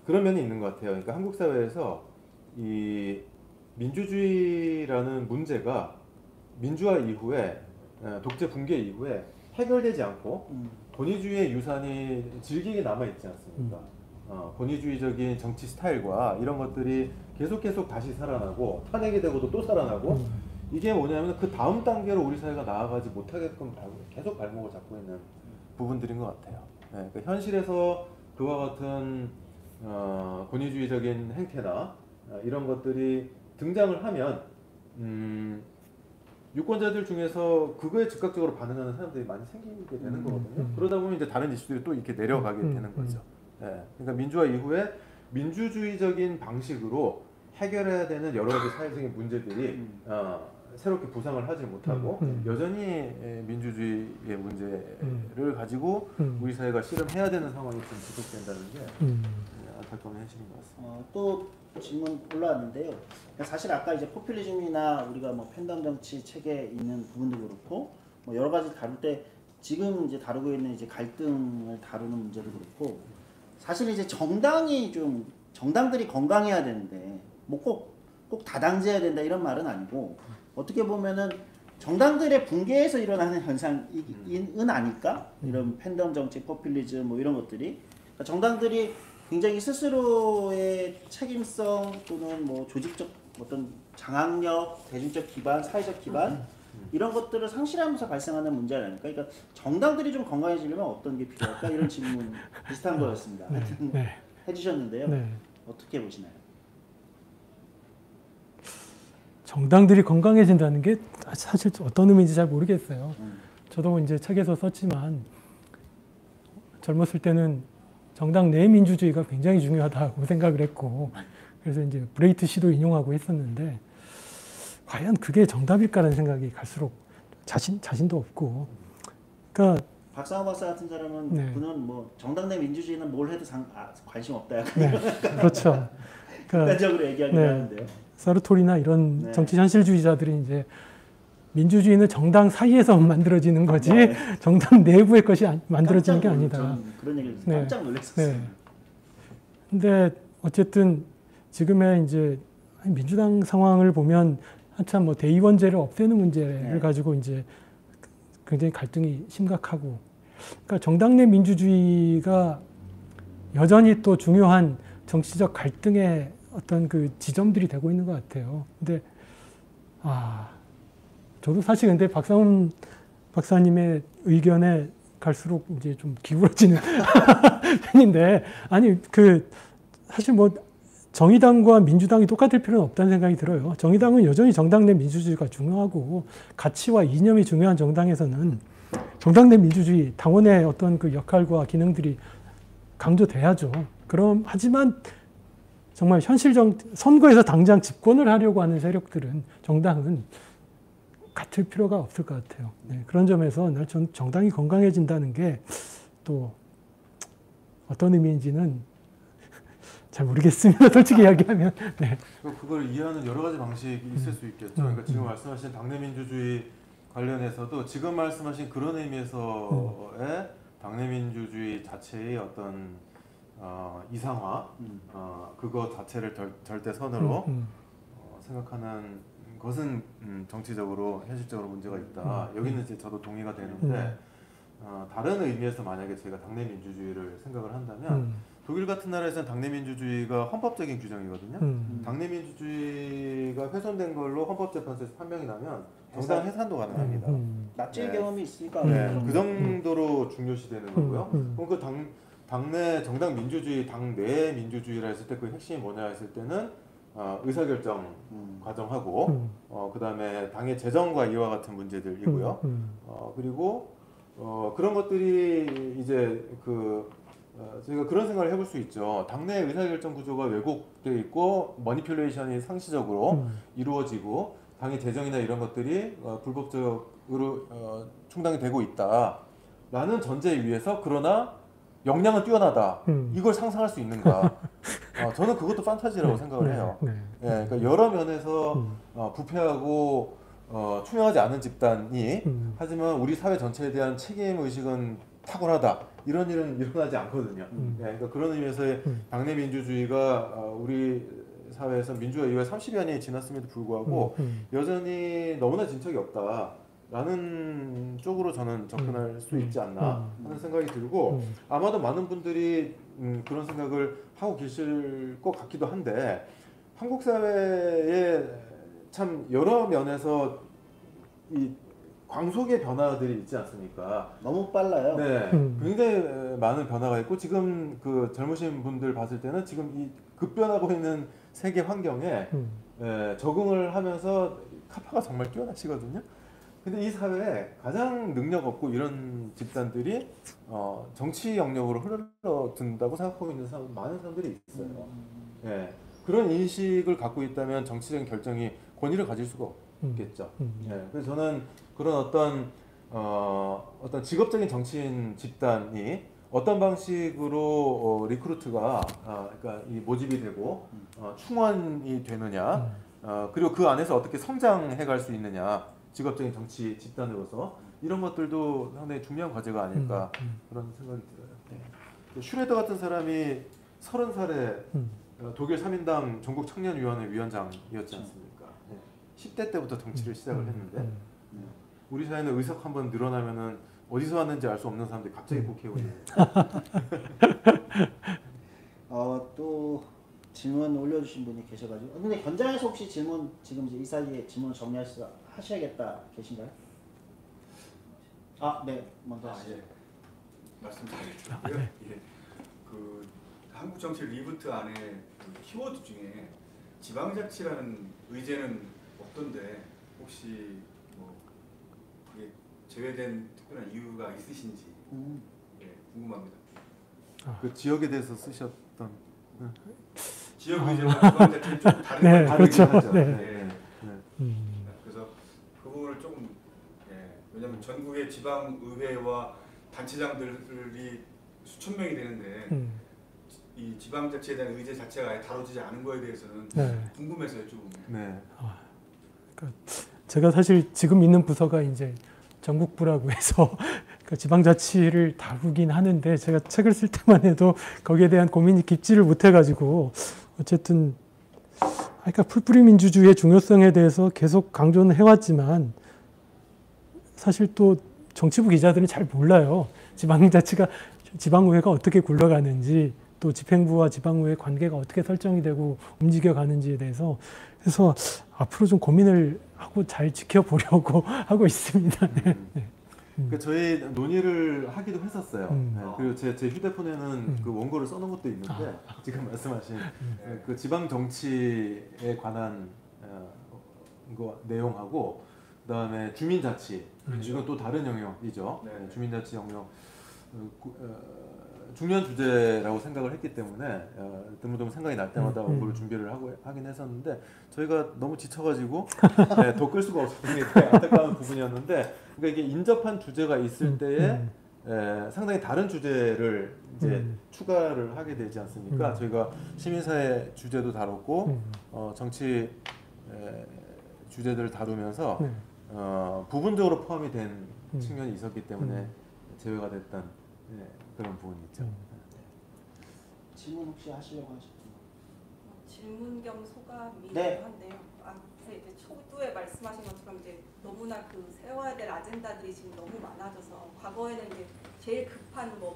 그런 면이 있는 것 같아요. 그러니까 한국 사회에서 이 민주주의라는 문제가 민주화 이후에 독재 붕괴 이후에 해결되지 않고 권위주의의 유산이 질기게 남아 있지 않습니까? 권위주의적인 정치 스타일과 이런 것들이 계속 다시 살아나고 탄핵이 되고도 또 살아나고 이게 뭐냐면 그 다음 단계로 우리 사회가 나아가지 못하게끔 계속 발목을 잡고 있는 부분들인 것 같아요. 네, 그러니까 현실에서 그와 같은 권위주의적인 행태나 이런 것들이 등장을 하면 유권자들 중에서 그거에 즉각적으로 반응하는 사람들이 많이 생기게 되는 거거든요. 그러다 보면 이제 다른 이슈들이 또 이렇게 내려가게 되는 거죠. 네, 그러니까 민주화 이후에 민주주의적인 방식으로 해결해야 되는 여러 가지 사회적인 문제들이 새롭게 부상을 하지 못하고 여전히 민주주의의 문제를 가지고 우리 사회가 씨름해야 되는 상황이 좀 지속된다는 게 안타까운 현실인 것 같습니다. 또 질문 올라왔는데요. 사실 아까 이제 포퓰리즘이나 우리가 뭐 팬덤 정치 책에 있는 부분도 그렇고 뭐 여러 가지 다룰 때 지금 이제 다루고 있는 이제 갈등을 다루는 문제도 그렇고 사실 이제 정당들이 건강해야 되는데 뭐 꼭 다당제해야 된다 이런 말은 아니고 어떻게 보면은 정당들의 붕괴에서 일어나는 현상은 아닐까? 이런 팬덤 정치, 포퓰리즘 뭐 이런 것들이 그러니까 정당들이 굉장히 스스로의 책임성 또는 뭐 조직적 어떤 장악력, 대중적 기반, 사회적 기반 이런 것들을 상실하면서 발생하는 문제 아닙니까? 그러니까 정당들이 좀 건강해지려면 어떤 게 필요할까? 이런 질문 비슷한 거였습니다. 하여튼 해주셨는데요. 어떻게 보시나요? 정당들이 건강해진다는 게 사실 어떤 의미인지 잘 모르겠어요. 저도 이제 책에서 썼지만 젊었을 때는 정당 내 민주주의가 굉장히 중요하다고 생각을 했고 그래서 이제 브레이트 시도 인용하고 했었는데 과연 그게 정답일까라는 생각이 갈수록 자신도 없고 그러니까 박상호 박사 같은 사람은 그는 뭐 정당 내 민주주의는 뭘 해도 관심 없다 약간 그렇죠. 극단적으로 얘기하긴 하는데요. 사르토리나 이런 정치 현실주의자들이 이제 민주주의는 정당 사이에서 만들어지는 거지 정당 내부의 것이 만들어지는 게 아니다. 그런 얘기를 네. 깜짝 놀랐었어요. 네. 근데 어쨌든 지금의 이제 민주당 상황을 보면 한참 뭐 대의원제를 없애는 문제를 네. 가지고 이제 굉장히 갈등이 심각하고, 그러니까 정당 내 민주주의가 여전히 또 중요한 정치적 갈등의 어떤 그 지점들이 되고 있는 것 같아요. 근데 저도 사실 근데 박사훈 박사님의 의견에 갈수록 이제 좀 기울어지는 편인데, 아니 그 사실 뭐 정의당과 민주당이 똑같을 필요는 없다는 생각이 들어요. 정의당은 여전히 정당 내 민주주의가 중요하고 가치와 이념이 중요한 정당에서는 정당 내 민주주의, 당원의 어떤 그 역할과 기능들이 강조돼야죠. 하지만 정말 선거에서 당장 집권을 하려고 하는 세력들은, 정당은 같을 필요가 없을 것 같아요. 네, 그런 점에서 전 정당이 건강해진다는 게 또 어떤 의미인지는 잘 모르겠습니다. 솔직히 이야기하면. 네. 그걸 이해하는 여러 가지 방식이 있을 수 있겠죠. 그러니까 지금 말씀하신 당내 민주주의 관련해서도 지금 말씀하신 그런 의미에서의 당내 민주주의 자체의 어떤 이상화, 그거 자체를 절대 선으로 생각하는 것은 정치적으로 현실적으로 문제가 있다. 여기는 이제 저도 동의가 되는데 다른 의미에서 만약에 저희가 당내 민주주의를 생각을 한다면 독일 같은 나라에서는 당내 민주주의가 헌법적인 규정이거든요. 당내 민주주의가 훼손된 걸로 헌법재판소에서 판명이 나면 정당 해산도 가능합니다. 납치의 네. 경험이 있으니까 네, 그 정도로 중요시되는 거고요. 그럼 그 당내 정당 민주주의, 당내 민주주의라 했을 때 그 핵심이 뭐냐 했을 때는 의사결정 과정하고 그 다음에 당의 재정과 이와 같은 문제들이고요. 그리고 그런 것들이 이제 저희가 그런 생각을 해볼 수 있죠. 당내 의사결정 구조가 왜곡되어 있고 머니퓰레이션이 상시적으로 이루어지고 당의 재정이나 이런 것들이 불법적으로 충당이 되고 있다라는 전제에 의해서, 그러나 역량은 뛰어나다. 이걸 상상할 수 있는가? 저는 그것도 판타지라고 생각을 해요. 예, 그러니까 여러 면에서 부패하고 투명하지 않은 집단이 하지만 우리 사회 전체에 대한 책임 의식은 탁월하다. 이런 일은 일어나지 않거든요. 예, 그러니까 그런 의미에서의 당내 민주주의가 우리 사회에서 민주화 이후에 30여 년이 지났음에도 불구하고 여전히 너무나 진척이 없다라는 쪽으로 저는 접근할 수 있지 않나 하는 생각이 들고, 아마도 많은 분들이 그런 생각을 하고 계실 것 같기도 한데, 한국 사회에 참 여러 면에서 이 광속의 변화들이 있지 않습니까? 너무 빨라요. 네, 굉장히 많은 변화가 있고, 지금 그 젊으신 분들 봤을 때는 지금 이 급변하고 있는 세계 환경에 적응을 하면서 카파가 정말 뛰어나시거든요. 근데 이 사회에 가장 능력 없고 이런 집단들이 정치 영역으로 흘러든다고 생각하고 있는 많은 사람들이 있어요. 예, 그런 인식을 갖고 있다면 정치적인 결정이 권위를 가질 수가 없겠죠. 예, 그래서 저는 그런 어떤 직업적인 정치인 집단이 어떤 방식으로 리크루트가 그러니까 이 모집이 되고 충원이 되느냐, 그리고 그 안에서 어떻게 성장해 갈 수 있느냐, 직업적인 정치 집단으로서 이런 것들도 상당히 중요한 과제가 아닐까 그런 생각이 들어요. 네. 슈레더 같은 사람이 30살에 독일 3인당 전국 청년위원회 위원장이었지 않습니까? 네. 10대 때부터 정치를 시작을 했는데 우리 사회는 의석 한번 늘어나면은 어디서 왔는지 알 수 없는 사람들이 갑자기 국회에 오는. 또 질문 올려주신 분이 계셔가지고, 근데 현장에서 혹시 질문 지금 이제 이 사이에 질문 정리하셔야겠다 계신가요? 네, 먼저 하시죠. 말씀드리겠고요. 예. 그 한국 정치 리부트 안에 그 키워드 중에 지방자치라는 의제는 없던데 혹시 뭐 그게 제외된 특별한 이유가 있으신지 궁금합니다. 그 지역에 대해서 쓰셨던 지역 의제와 지방자치는 좀 다른 네, 걸 그렇죠. 하죠. 네. 그래서 그 부분을 조금 왜냐하면 전국의 지방의회와 단체장들이 수천 명이 되는데 이 지방자치에 대한 의제 자체가 아예 다뤄지지 않은 거에 대해서는 궁금해서요, 좀. 그러니까 제가 사실 지금 있는 부서가 이제 전국부라고 해서 그 지방자치를 다루긴 하는데 제가 책을 쓸 때만 해도 거기에 대한 고민이 깊지를 못해가지고 어쨌든 그러니까 풀뿌리 민주주의의 중요성에 대해서 계속 강조는 해왔지만 사실 또 정치부 기자들은 잘 몰라요. 지방자치가 지방의회가 어떻게 굴러가는지 또 집행부와 지방의회 관계가 어떻게 설정이 되고 움직여가는지에 대해서 그래서 앞으로 좀 고민을 하고 잘 지켜보려고 하고 있습니다. 네. 그러니까 저희 논의를 하기도 했었어요. 네, 그리고 제 휴대폰에는 그 원고를 써놓은 것도 있는데 지금 말씀하신 그 지방 정치에 관한 내용하고 그다음에 주민자치 이건 또 다른 영역이죠. 네. 주민자치 영역 중요한 주제라고 생각을 했기 때문에 드문드문 생각이 날 때마다 원고를 준비를 하긴 했었는데 저희가 너무 지쳐가지고 네, 더 끌 수가 없었던 게 안타까운 부분이었는데 그러니까 이게 인접한 주제가 있을 때에 상당히 다른 주제를 이제 추가를 하게 되지 않습니까? 저희가 시민사회 주제도 다뤘고 정치 주제들을 다루면서 부분적으로 포함이 된 측면이 있었기 때문에 제외가 됐던 그런 부분이 있죠. 질문 혹시 하시려고 하셨나요? 질문 겸 소감이기도 네. 한데요. 앞에 이제 초두에 말씀하신 것처럼 이제 너무나 그 세워야 될 아젠다들이 지금 너무 많아져서 과거에는 이제 제일 급한 뭐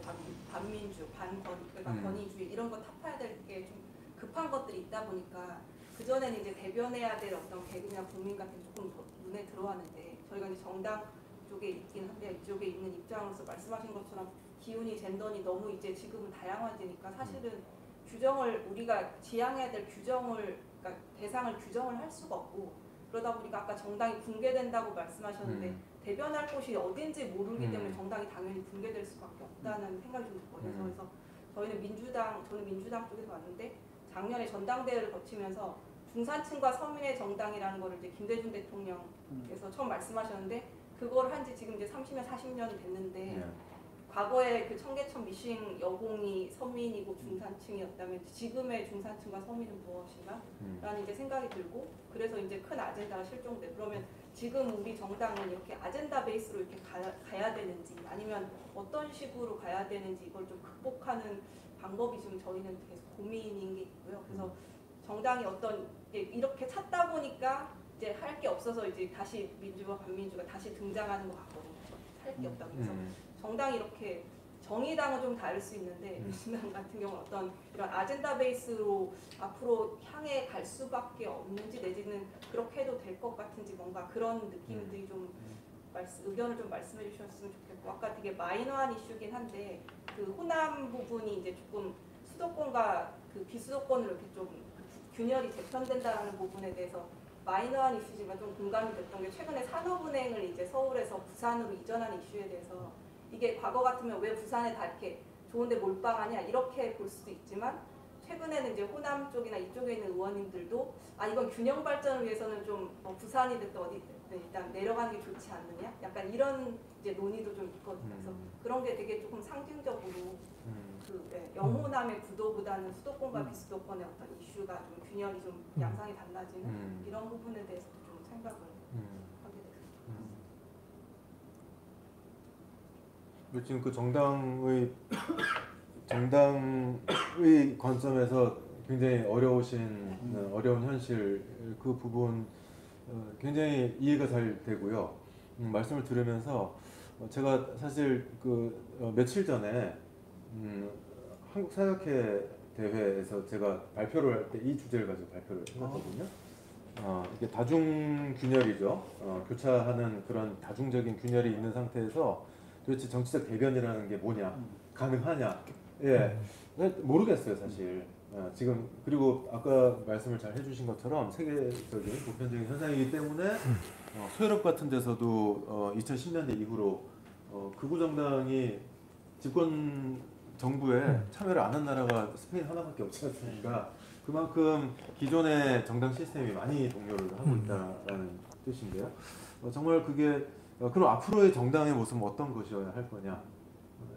반민주, 그러니까 권위주의 이런 거 타파해야 될 게 좀 급한 것들이 있다 보니까 그 전에는 이제 대변해야 될 어떤 개그나 국민 같은 게 조금 더 눈에 들어왔는데 저희가 이제 정당 쪽에 있긴 한데 이쪽에 있는 입장으로서 말씀하신 것처럼 기운이 젠더니 너무 이제 지금은 다양화되니까 사실은 규정을 우리가 지향해야 될 규정을 그러니까 대상을 규정을 할 수가 없고 그러다 보니까 아까 정당이 붕괴된다고 말씀하셨는데 대변할 곳이 어딘지 모르기 때문에 정당이 당연히 붕괴될 수밖에 없다는 생각이 좀 들거든요. 그래서 저는 민주당 쪽에서 왔는데 작년에 전당대회를 거치면서 중산층과 서민의 정당이라는 거를 이제 김대중 대통령께서 처음 말씀하셨는데 그걸 한지 지금 이제 30년, 40년이 됐는데 과거에 그 청계천 미싱 여공이 서민이고 중산층이었다면 지금의 중산층과 서민은 무엇인가? 라는 이제 생각이 들고 그래서 이제 큰 아젠다가 실종돼. 그러면 지금 우리 정당은 이렇게 아젠다 베이스로 이렇게 가야 되는지 아니면 어떤 식으로 가야 되는지 이걸 좀 극복하는 방법이 지금 저희는 계속 고민인 게 있고요. 그래서 정당이 어떤 이렇게 찾다 보니까 이제 할 게 없어서 이제 다시 민주와 반민주가 다시 등장하는 것 같거든요. 할 게 없다 그래서 정당이 이렇게 정의당은 좀 다를 수 있는데 민주당 같은 경우는 어떤 이런 아젠다 베이스로 앞으로 향해 갈 수밖에 없는지 내지는 그렇게 해도 될 것 같은지 뭔가 그런 느낌들이 좀 의견을 좀 말씀해 주셨으면 좋겠고 아까 되게 마이너한 이슈긴 한데 그 호남 부분이 이제 조금 수도권과 그 비수도권으로 이렇게 좀 균열이 재편된다는 부분에 대해서 마이너한 이슈지만 좀 공감이 됐던 게 최근에 산업은행을 이제 서울에서 부산으로 이전하는 이슈에 대해서 이게 과거 같으면 왜 부산에 다 이렇게 좋은데 몰빵하냐 이렇게 볼 수도 있지만 최근에는 이제 호남 쪽이나 이쪽에 있는 의원님들도 이건 균형 발전을 위해서는 좀 부산이 됐든 어디 됐든 일단 내려가는 게 좋지 않느냐 약간 이런 이제 논의도 좀 있거든요. 그래서 그런 게 되게 조금 상징적으로 영호남의 구도보다는 수도권과 비수도권의 어떤 이슈가 좀 균열이 좀 양상이 달라지는 이런 부분에 대해서도 좀 생각을 하게 됐습니다. 지금 그 정당의 관점에서 굉장히 어려운 현실 그 부분 굉장히 이해가 잘 되고요. 말씀을 들으면서 제가 사실 며칠 전에 한국사역회 대회에서 제가 발표를 할 때 이 주제를 가지고 발표를 했었거든요. 이게 다중 균열이죠. 교차하는 그런 다중적인 균열이 있는 상태에서 도대체 정치적 대변이라는 게 뭐냐, 가능하냐, 모르겠어요 사실. 지금 그리고 아까 말씀을 잘 해주신 것처럼 세계적인 보편적인 현상이기 때문에 소유럽 같은 데서도 2010년대 이후로 극우 정당이 집권 정부에 참여를 안 한 나라가 스페인 하나밖에 없지 않습니까? 그만큼 기존의 정당 시스템이 많이 동요를 하고 있다라는 뜻인데요. 정말 그게 그럼 앞으로의 정당의 모습은 어떤 것이어야 할 거냐?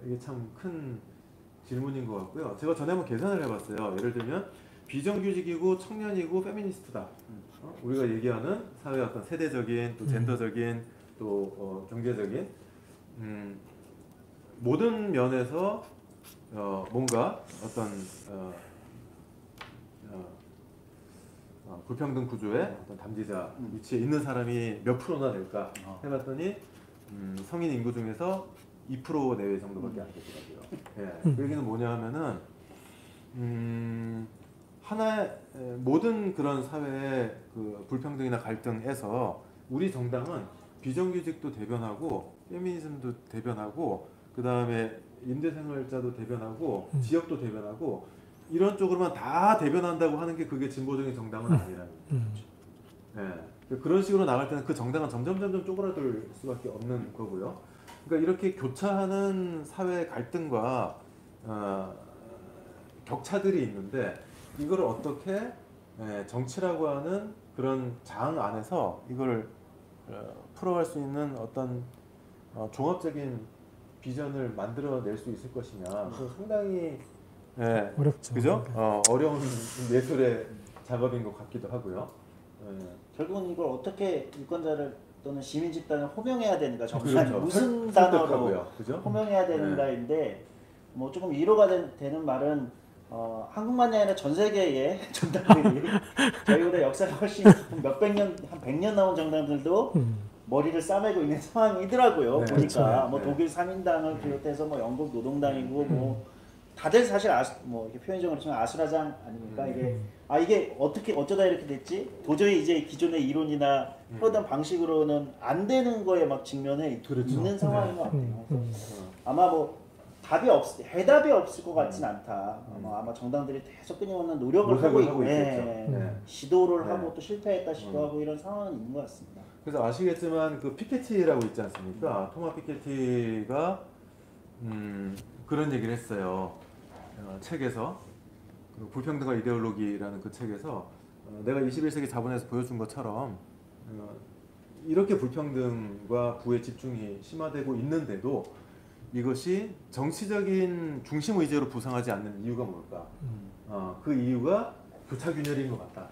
이게 참 큰 질문인 것 같고요. 제가 전에 한번 계산을 해봤어요. 예를 들면 비정규직이고 청년이고 페미니스트다. 우리가 얘기하는 사회의 어떤 세대적인 또 젠더적인 또 경제적인 모든 면에서 뭔가 어떤 불평등 구조의 어떤 담지자 위치에 있는 사람이 몇 프로나 될까 해봤더니 성인 인구 중에서 2% 내외 정도밖에 안 되더라고요. 예, 그 얘기는 뭐냐 하면은 하나의 모든 그런 사회의 그 불평등이나 갈등에서 우리 정당은 비정규직도 대변하고 페미니즘도 대변하고 그 다음에 임대생활자도 대변하고 지역도 대변하고 이런 쪽으로만 다 대변한다고 하는 게 그게 진보적인 정당은 아니라는 거죠. 예, 그런 식으로 나갈 때는 그 정당은 점점 쪼그라들 수밖에 없는 거고요. 그러니까 이렇게 교차하는 사회 갈등과 격차들이 있는데 이걸 어떻게 정치라고 하는 그런 장 안에서 이걸 풀어갈 수 있는 어떤 종합적인 비전을 만들어낼 수 있을 것이냐. 그래서 상당히 어렵죠. 그죠? 어려운 예술의 작업인 것 같기도 하고요. 결국은 이걸 어떻게 유권자를 또는 시민 집단을 호명해야 되는가, 정말 그렇죠. 무슨 단어로 설득하고요. 그죠? 호명해야 되는가인데 뭐 조금 위로가 되는 말은 한국만이 아니라 전 세계의 정당들이 저희보다 역사가 훨씬 몇백 년, 한 100년 나온 정당들도 머리를 싸매고 있는 상황이더라고요. 네, 보니까 그렇죠. 뭐 네. 독일 3인당을 비롯해서 뭐 영국 노동당이고 뭐 다들 사실 뭐 이렇게 표현이 좀 그렇지만 아수라장 아닙니까? 이게 어떻게 어쩌다 이렇게 됐지? 도저히 이제 기존의 이론이나 하던 방식으로는 안 되는 거에 막 직면해 그렇죠. 있는 상황인 것 같아요. 아마 뭐 해답이 없을 것 같진 않다. 아마 정당들이 계속 끊임없는 노력을 하고 있고, 있겠죠. 시도를 네. 하고 또 실패했다 시도하고 이런 상황은 있는 것 같습니다. 그래서 아시겠지만 그 피케티라고 있지 않습니까? 토마 피케티가 그런 얘기를 했어요. 책에서 그 불평등과 이데올로기라는 그 책에서 내가 21세기 자본에서 보여준 것처럼 이렇게 불평등과 부의 집중이 심화되고 있는데도 이것이 정치적인 중심 의제로 부상하지 않는 이유가 뭘까? 그 이유가 교차 균열인 것 같다.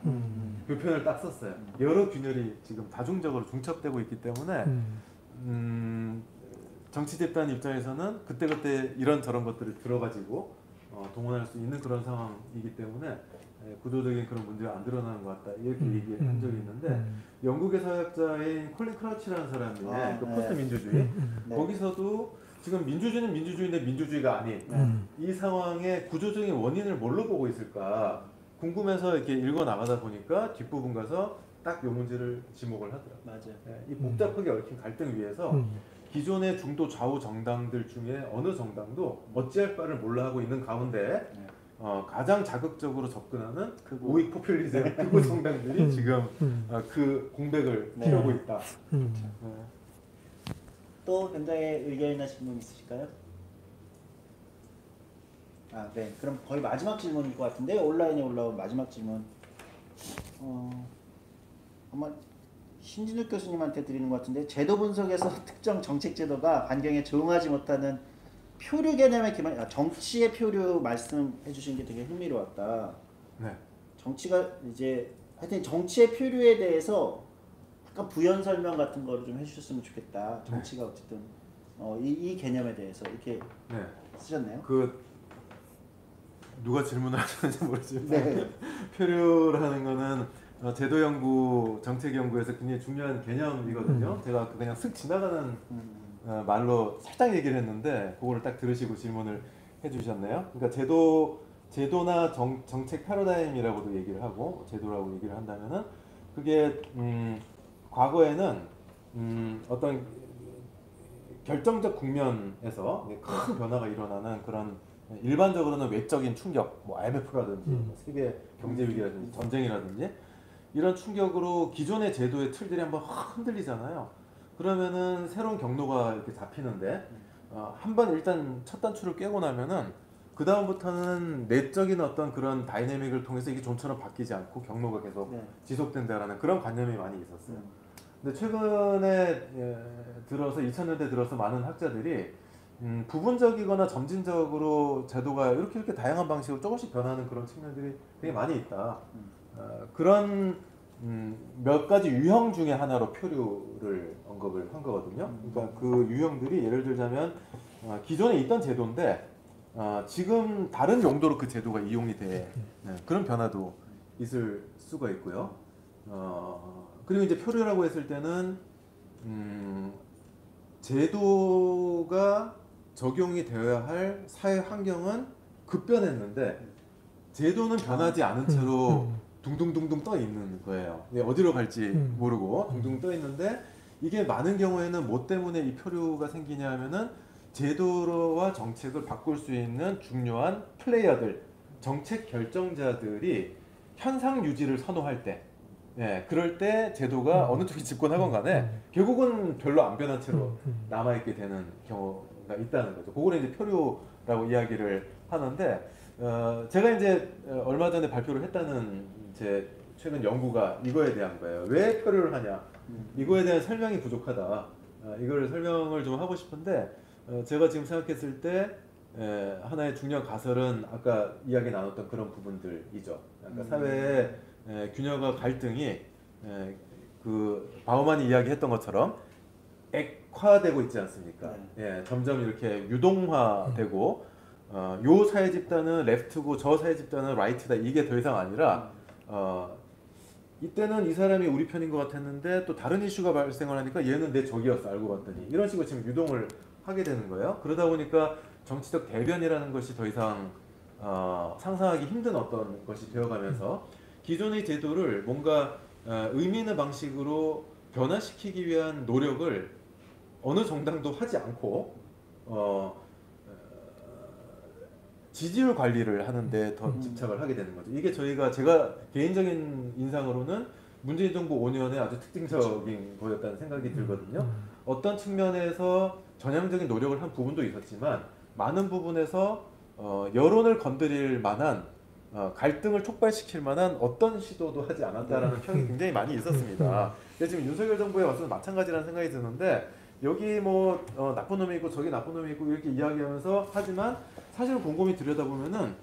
그 표현을 딱 썼어요. 여러 균열이 지금 다중적으로 중첩되고 있기 때문에 정치 집단 입장에서는 그때그때 이런저런 것들을 들어가지고 동원할 수 있는 그런 상황이기 때문에 구조적인 그런 문제가 안 드러나는 것 같다. 이렇게 얘기한 적이 있는데 영국의 사회학자인 콜린 크라우치라는 사람이 그 포스트 민주주의 거기서도 지금 민주주의는 민주주의인데 민주주의가 아닌 이 상황의 구조적인 원인을 뭘로 보고 있을까 궁금해서 이렇게 읽어 나가다 보니까 뒷부분 가서 딱 이 문제를 지목을 하더라고요. 맞아요. 이 복잡하게 얽힌 갈등 위에서 기존의 중도 좌우 정당들 중에 어느 정당도 어찌할 바를 몰라 하고 있는 가운데 가장 자극적으로 접근하는 우익 포퓰리즘 극우 정당들이 지금 그 공백을 채우고 있다. 또 현장에 의견이나 질문 있으실까요? 네. 그럼 거의 마지막 질문일 것 같은데 온라인에 올라온 마지막 질문. 아마 신진욱 교수님한테 드리는 것 같은데 제도 분석에서 특정 정책 제도가 환경에 적응하지 못하는 표류 개념의 기반, 정치의 표류 말씀해 주신 게 되게 흥미로웠다. 네. 정치가 이제 하여튼 정치의 표류에 대해서 약간 부연 설명 같은 거를 좀 해주셨으면 좋겠다. 정치가 어쨌든 이 개념에 대해서 이렇게 쓰셨네요. 그 누가 질문을 하셨는지 모르지만 표류라는 거는 제도 연구, 정책 연구에서 굉장히 중요한 개념이거든요. 제가 그냥 슥 지나가는 말로 살짝 얘기를 했는데 그거를 딱 들으시고 질문을 해주셨네요. 그러니까 제도나 정책 패러다임이라고도 얘기를 하고 제도라고 얘기를 한다면은 그게 과거에는 어떤 결정적 국면에서 큰 변화가 일어나는 그런 일반적으로는 외적인 충격, 뭐 IMF라든지 세계 경제 위기라든지 전쟁이라든지 이런 충격으로 기존의 제도의 틀들이 한번 확 흔들리잖아요. 그러면은 새로운 경로가 이렇게 잡히는데 한번 일단 첫 단추를 깨고 나면은 그 다음부터는 내적인 어떤 그런 다이내믹을 통해서 이게 좀처럼 바뀌지 않고 경로가 계속 지속된다라는 그런 관념이 많이 있었어요. 근데 최근에 들어서 2000년대 들어서 많은 학자들이 부분적이거나 점진적으로 제도가 이렇게 다양한 방식으로 조금씩 변하는 그런 측면들이 되게 많이 있다. 그런 몇 가지 유형 중에 하나로 표류를 언급을 한 거거든요. 그러니까 그 유형들이 예를 들자면 기존에 있던 제도인데 지금 다른 용도로 그 제도가 이용이 돼 그런 변화도 있을 수가 있고요. 그리고 이제 표류라고 했을 때는 제도가 적용이 되어야 할 사회 환경은 급변했는데 제도는 변하지 않은 채로 둥둥둥둥 떠 있는 거예요. 어디로 갈지 모르고 둥둥 떠 있는데 이게 많은 경우에는 뭐 때문에 이 표류가 생기냐 하면은 제도와 정책을 바꿀 수 있는 중요한 플레이어들, 정책 결정자들이 현상 유지를 선호할 때 그럴 때 제도가 어느 쪽이 집권하건 간에 결국은 별로 안 변한 채로 남아있게 되는 경우가 있다는 거죠. 그거를 이제 표류라고 이야기를 하는데 제가 이제 얼마 전에 발표를 했다는 제 최근 연구가 이거에 대한 거예요. 왜 표류를 하냐? 이거에 대한 설명이 부족하다. 이걸 설명을 좀 하고 싶은데 제가 지금 생각했을 때 하나의 중요한 가설은 아까 이야기 나눴던 그런 부분들이죠. 그러니까 사회의 균형과 갈등이 그 바우만이 이야기했던 것처럼 액화되고 있지 않습니까? 점점 이렇게 유동화되고 요 사회 집단은 레프트고 저 사회 집단은 라이트다 이게 더 이상 아니라 이때는 이 사람이 우리 편인 것 같았는데 또 다른 이슈가 발생을 하니까 얘는 내 적이었어 알고 봤더니 이런 식으로 지금 유동을 하게 되는 거예요. 그러다 보니까 정치적 대변이라는 것이 더 이상 상상하기 힘든 어떤 것이 되어가면서 기존의 제도를 뭔가 의미 있는 방식으로 변화시키기 위한 노력을 어느 정당도 하지 않고 지지율 관리를 하는데 더 집착을 하게 되는 거죠. 이게 제가 개인적인 인상으로는 문재인 정부 5년의 아주 특징적인 거였다는 생각이 들거든요. 어떤 측면에서 전향적인 노력을 한 부분도 있었지만 많은 부분에서 여론을 건드릴 만한 갈등을 촉발시킬 만한 어떤 시도도 하지 않았다라는 평이 굉장히 많이 있었습니다. 근데 지금 윤석열 정부에 와서는 마찬가지라는 생각이 드는데 여기 뭐 나쁜 놈이 있고 저기 나쁜 놈이 있고 이렇게 이야기하면서 하지만 사실 곰곰이 들여다보면은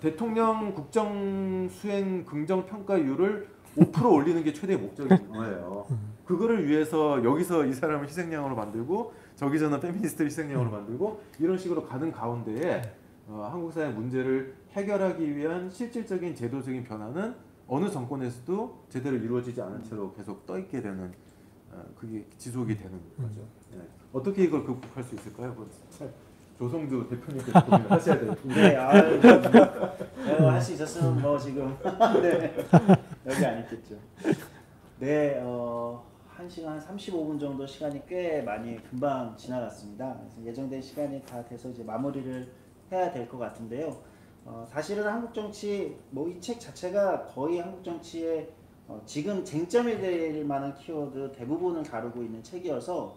대통령 국정 수행 긍정 평가율을 5% 올리는 게 최대의 목적인 거예요. 그거를 위해서 여기서 이 사람을 희생양으로 만들고 저기서는 페미니스트를 희생양으로 만들고 이런 식으로 가는 가운데에 한국 사회 문제를 해결하기 위한 실질적인 제도적인 변화는 어느 정권에서도 제대로 이루어지지 않은 채로 계속 떠 있게 되는 그게 지속이 되는 거죠. 어떻게 이걸 극복할 수 있을까요? 조성주 대표님께서 고민을 하셔야 될 텐데. 할 수 있었으면 뭐 지금 여기 안 있겠죠. 1시간 35분 정도 시간이 꽤 많이 금방 지나갔습니다. 그래서 예정된 시간이 다 돼서 이제 마무리를 해야 될 것 같은데요. 사실은 한국 정치 이 책 자체가 거의 한국 정치의 지금 쟁점이 될 만한 키워드 대부분을 다루고 있는 책이어서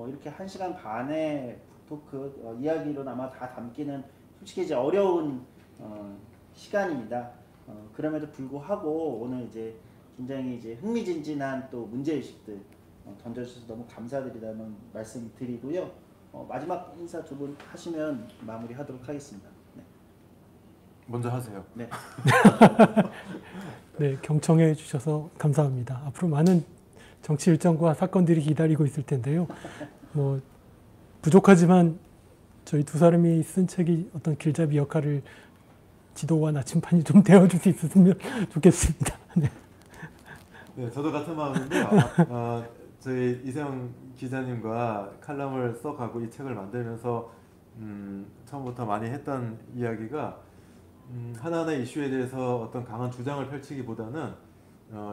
이렇게 1시간 반의 토크 이야기로 아마 다 담기는 솔직히 이제 어려운 시간입니다. 그럼에도 불구하고 오늘 이제 굉장히 이제 흥미진진한 또 문제의식들 던져주셔서 너무 감사드리다는 말씀 드리고요. 마지막 인사 두 분 하시면 마무리하도록 하겠습니다. 네. 먼저 하세요. 네. 네, 경청해 주셔서 감사합니다. 앞으로 많은 정치 일정과 사건들이 기다리고 있을 텐데요. 부족하지만 저희 두 사람이 쓴 책이 어떤 길잡이 역할을 지도와 나침판이 좀 되어줄 수 있었으면 좋겠습니다. 네. 네, 저도 같은 마음인데요. 저희 이세영 기자님과 칼럼을 써가고 이 책을 만들면서 처음부터 많이 했던 이야기가 하나하나의 이슈에 대해서 어떤 강한 주장을 펼치기보다는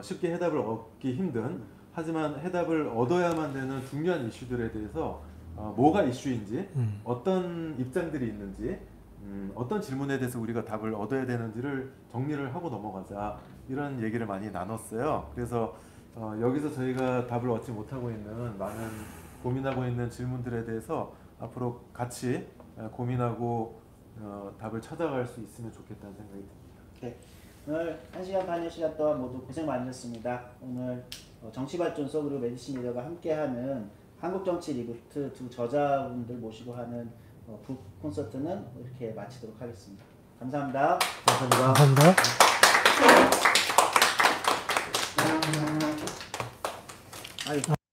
쉽게 해답을 얻기 힘든 하지만 해답을 얻어야만 되는 중요한 이슈들에 대해서 뭐가 이슈인지 어떤 입장들이 있는지 어떤 질문에 대해서 우리가 답을 얻어야 되는지를 정리를 하고 넘어가자 이런 얘기를 많이 나눴어요. 그래서 여기서 저희가 답을 얻지 못하고 있는 많은 고민하고 있는 질문들에 대해서 앞으로 같이 고민하고 답을 찾아갈 수 있으면 좋겠다는 생각이 듭니다. 네. 오늘 1시간 반의 시간 동안 모두 고생 많으셨습니다. 오늘 정치발전소 그리고 메디신 미디어가 함께하는 한국정치 리부트 두 저자분들 모시고 하는 북 콘서트는 이렇게 마치도록 하겠습니다. 감사합니다. 감사합니다. 아이고.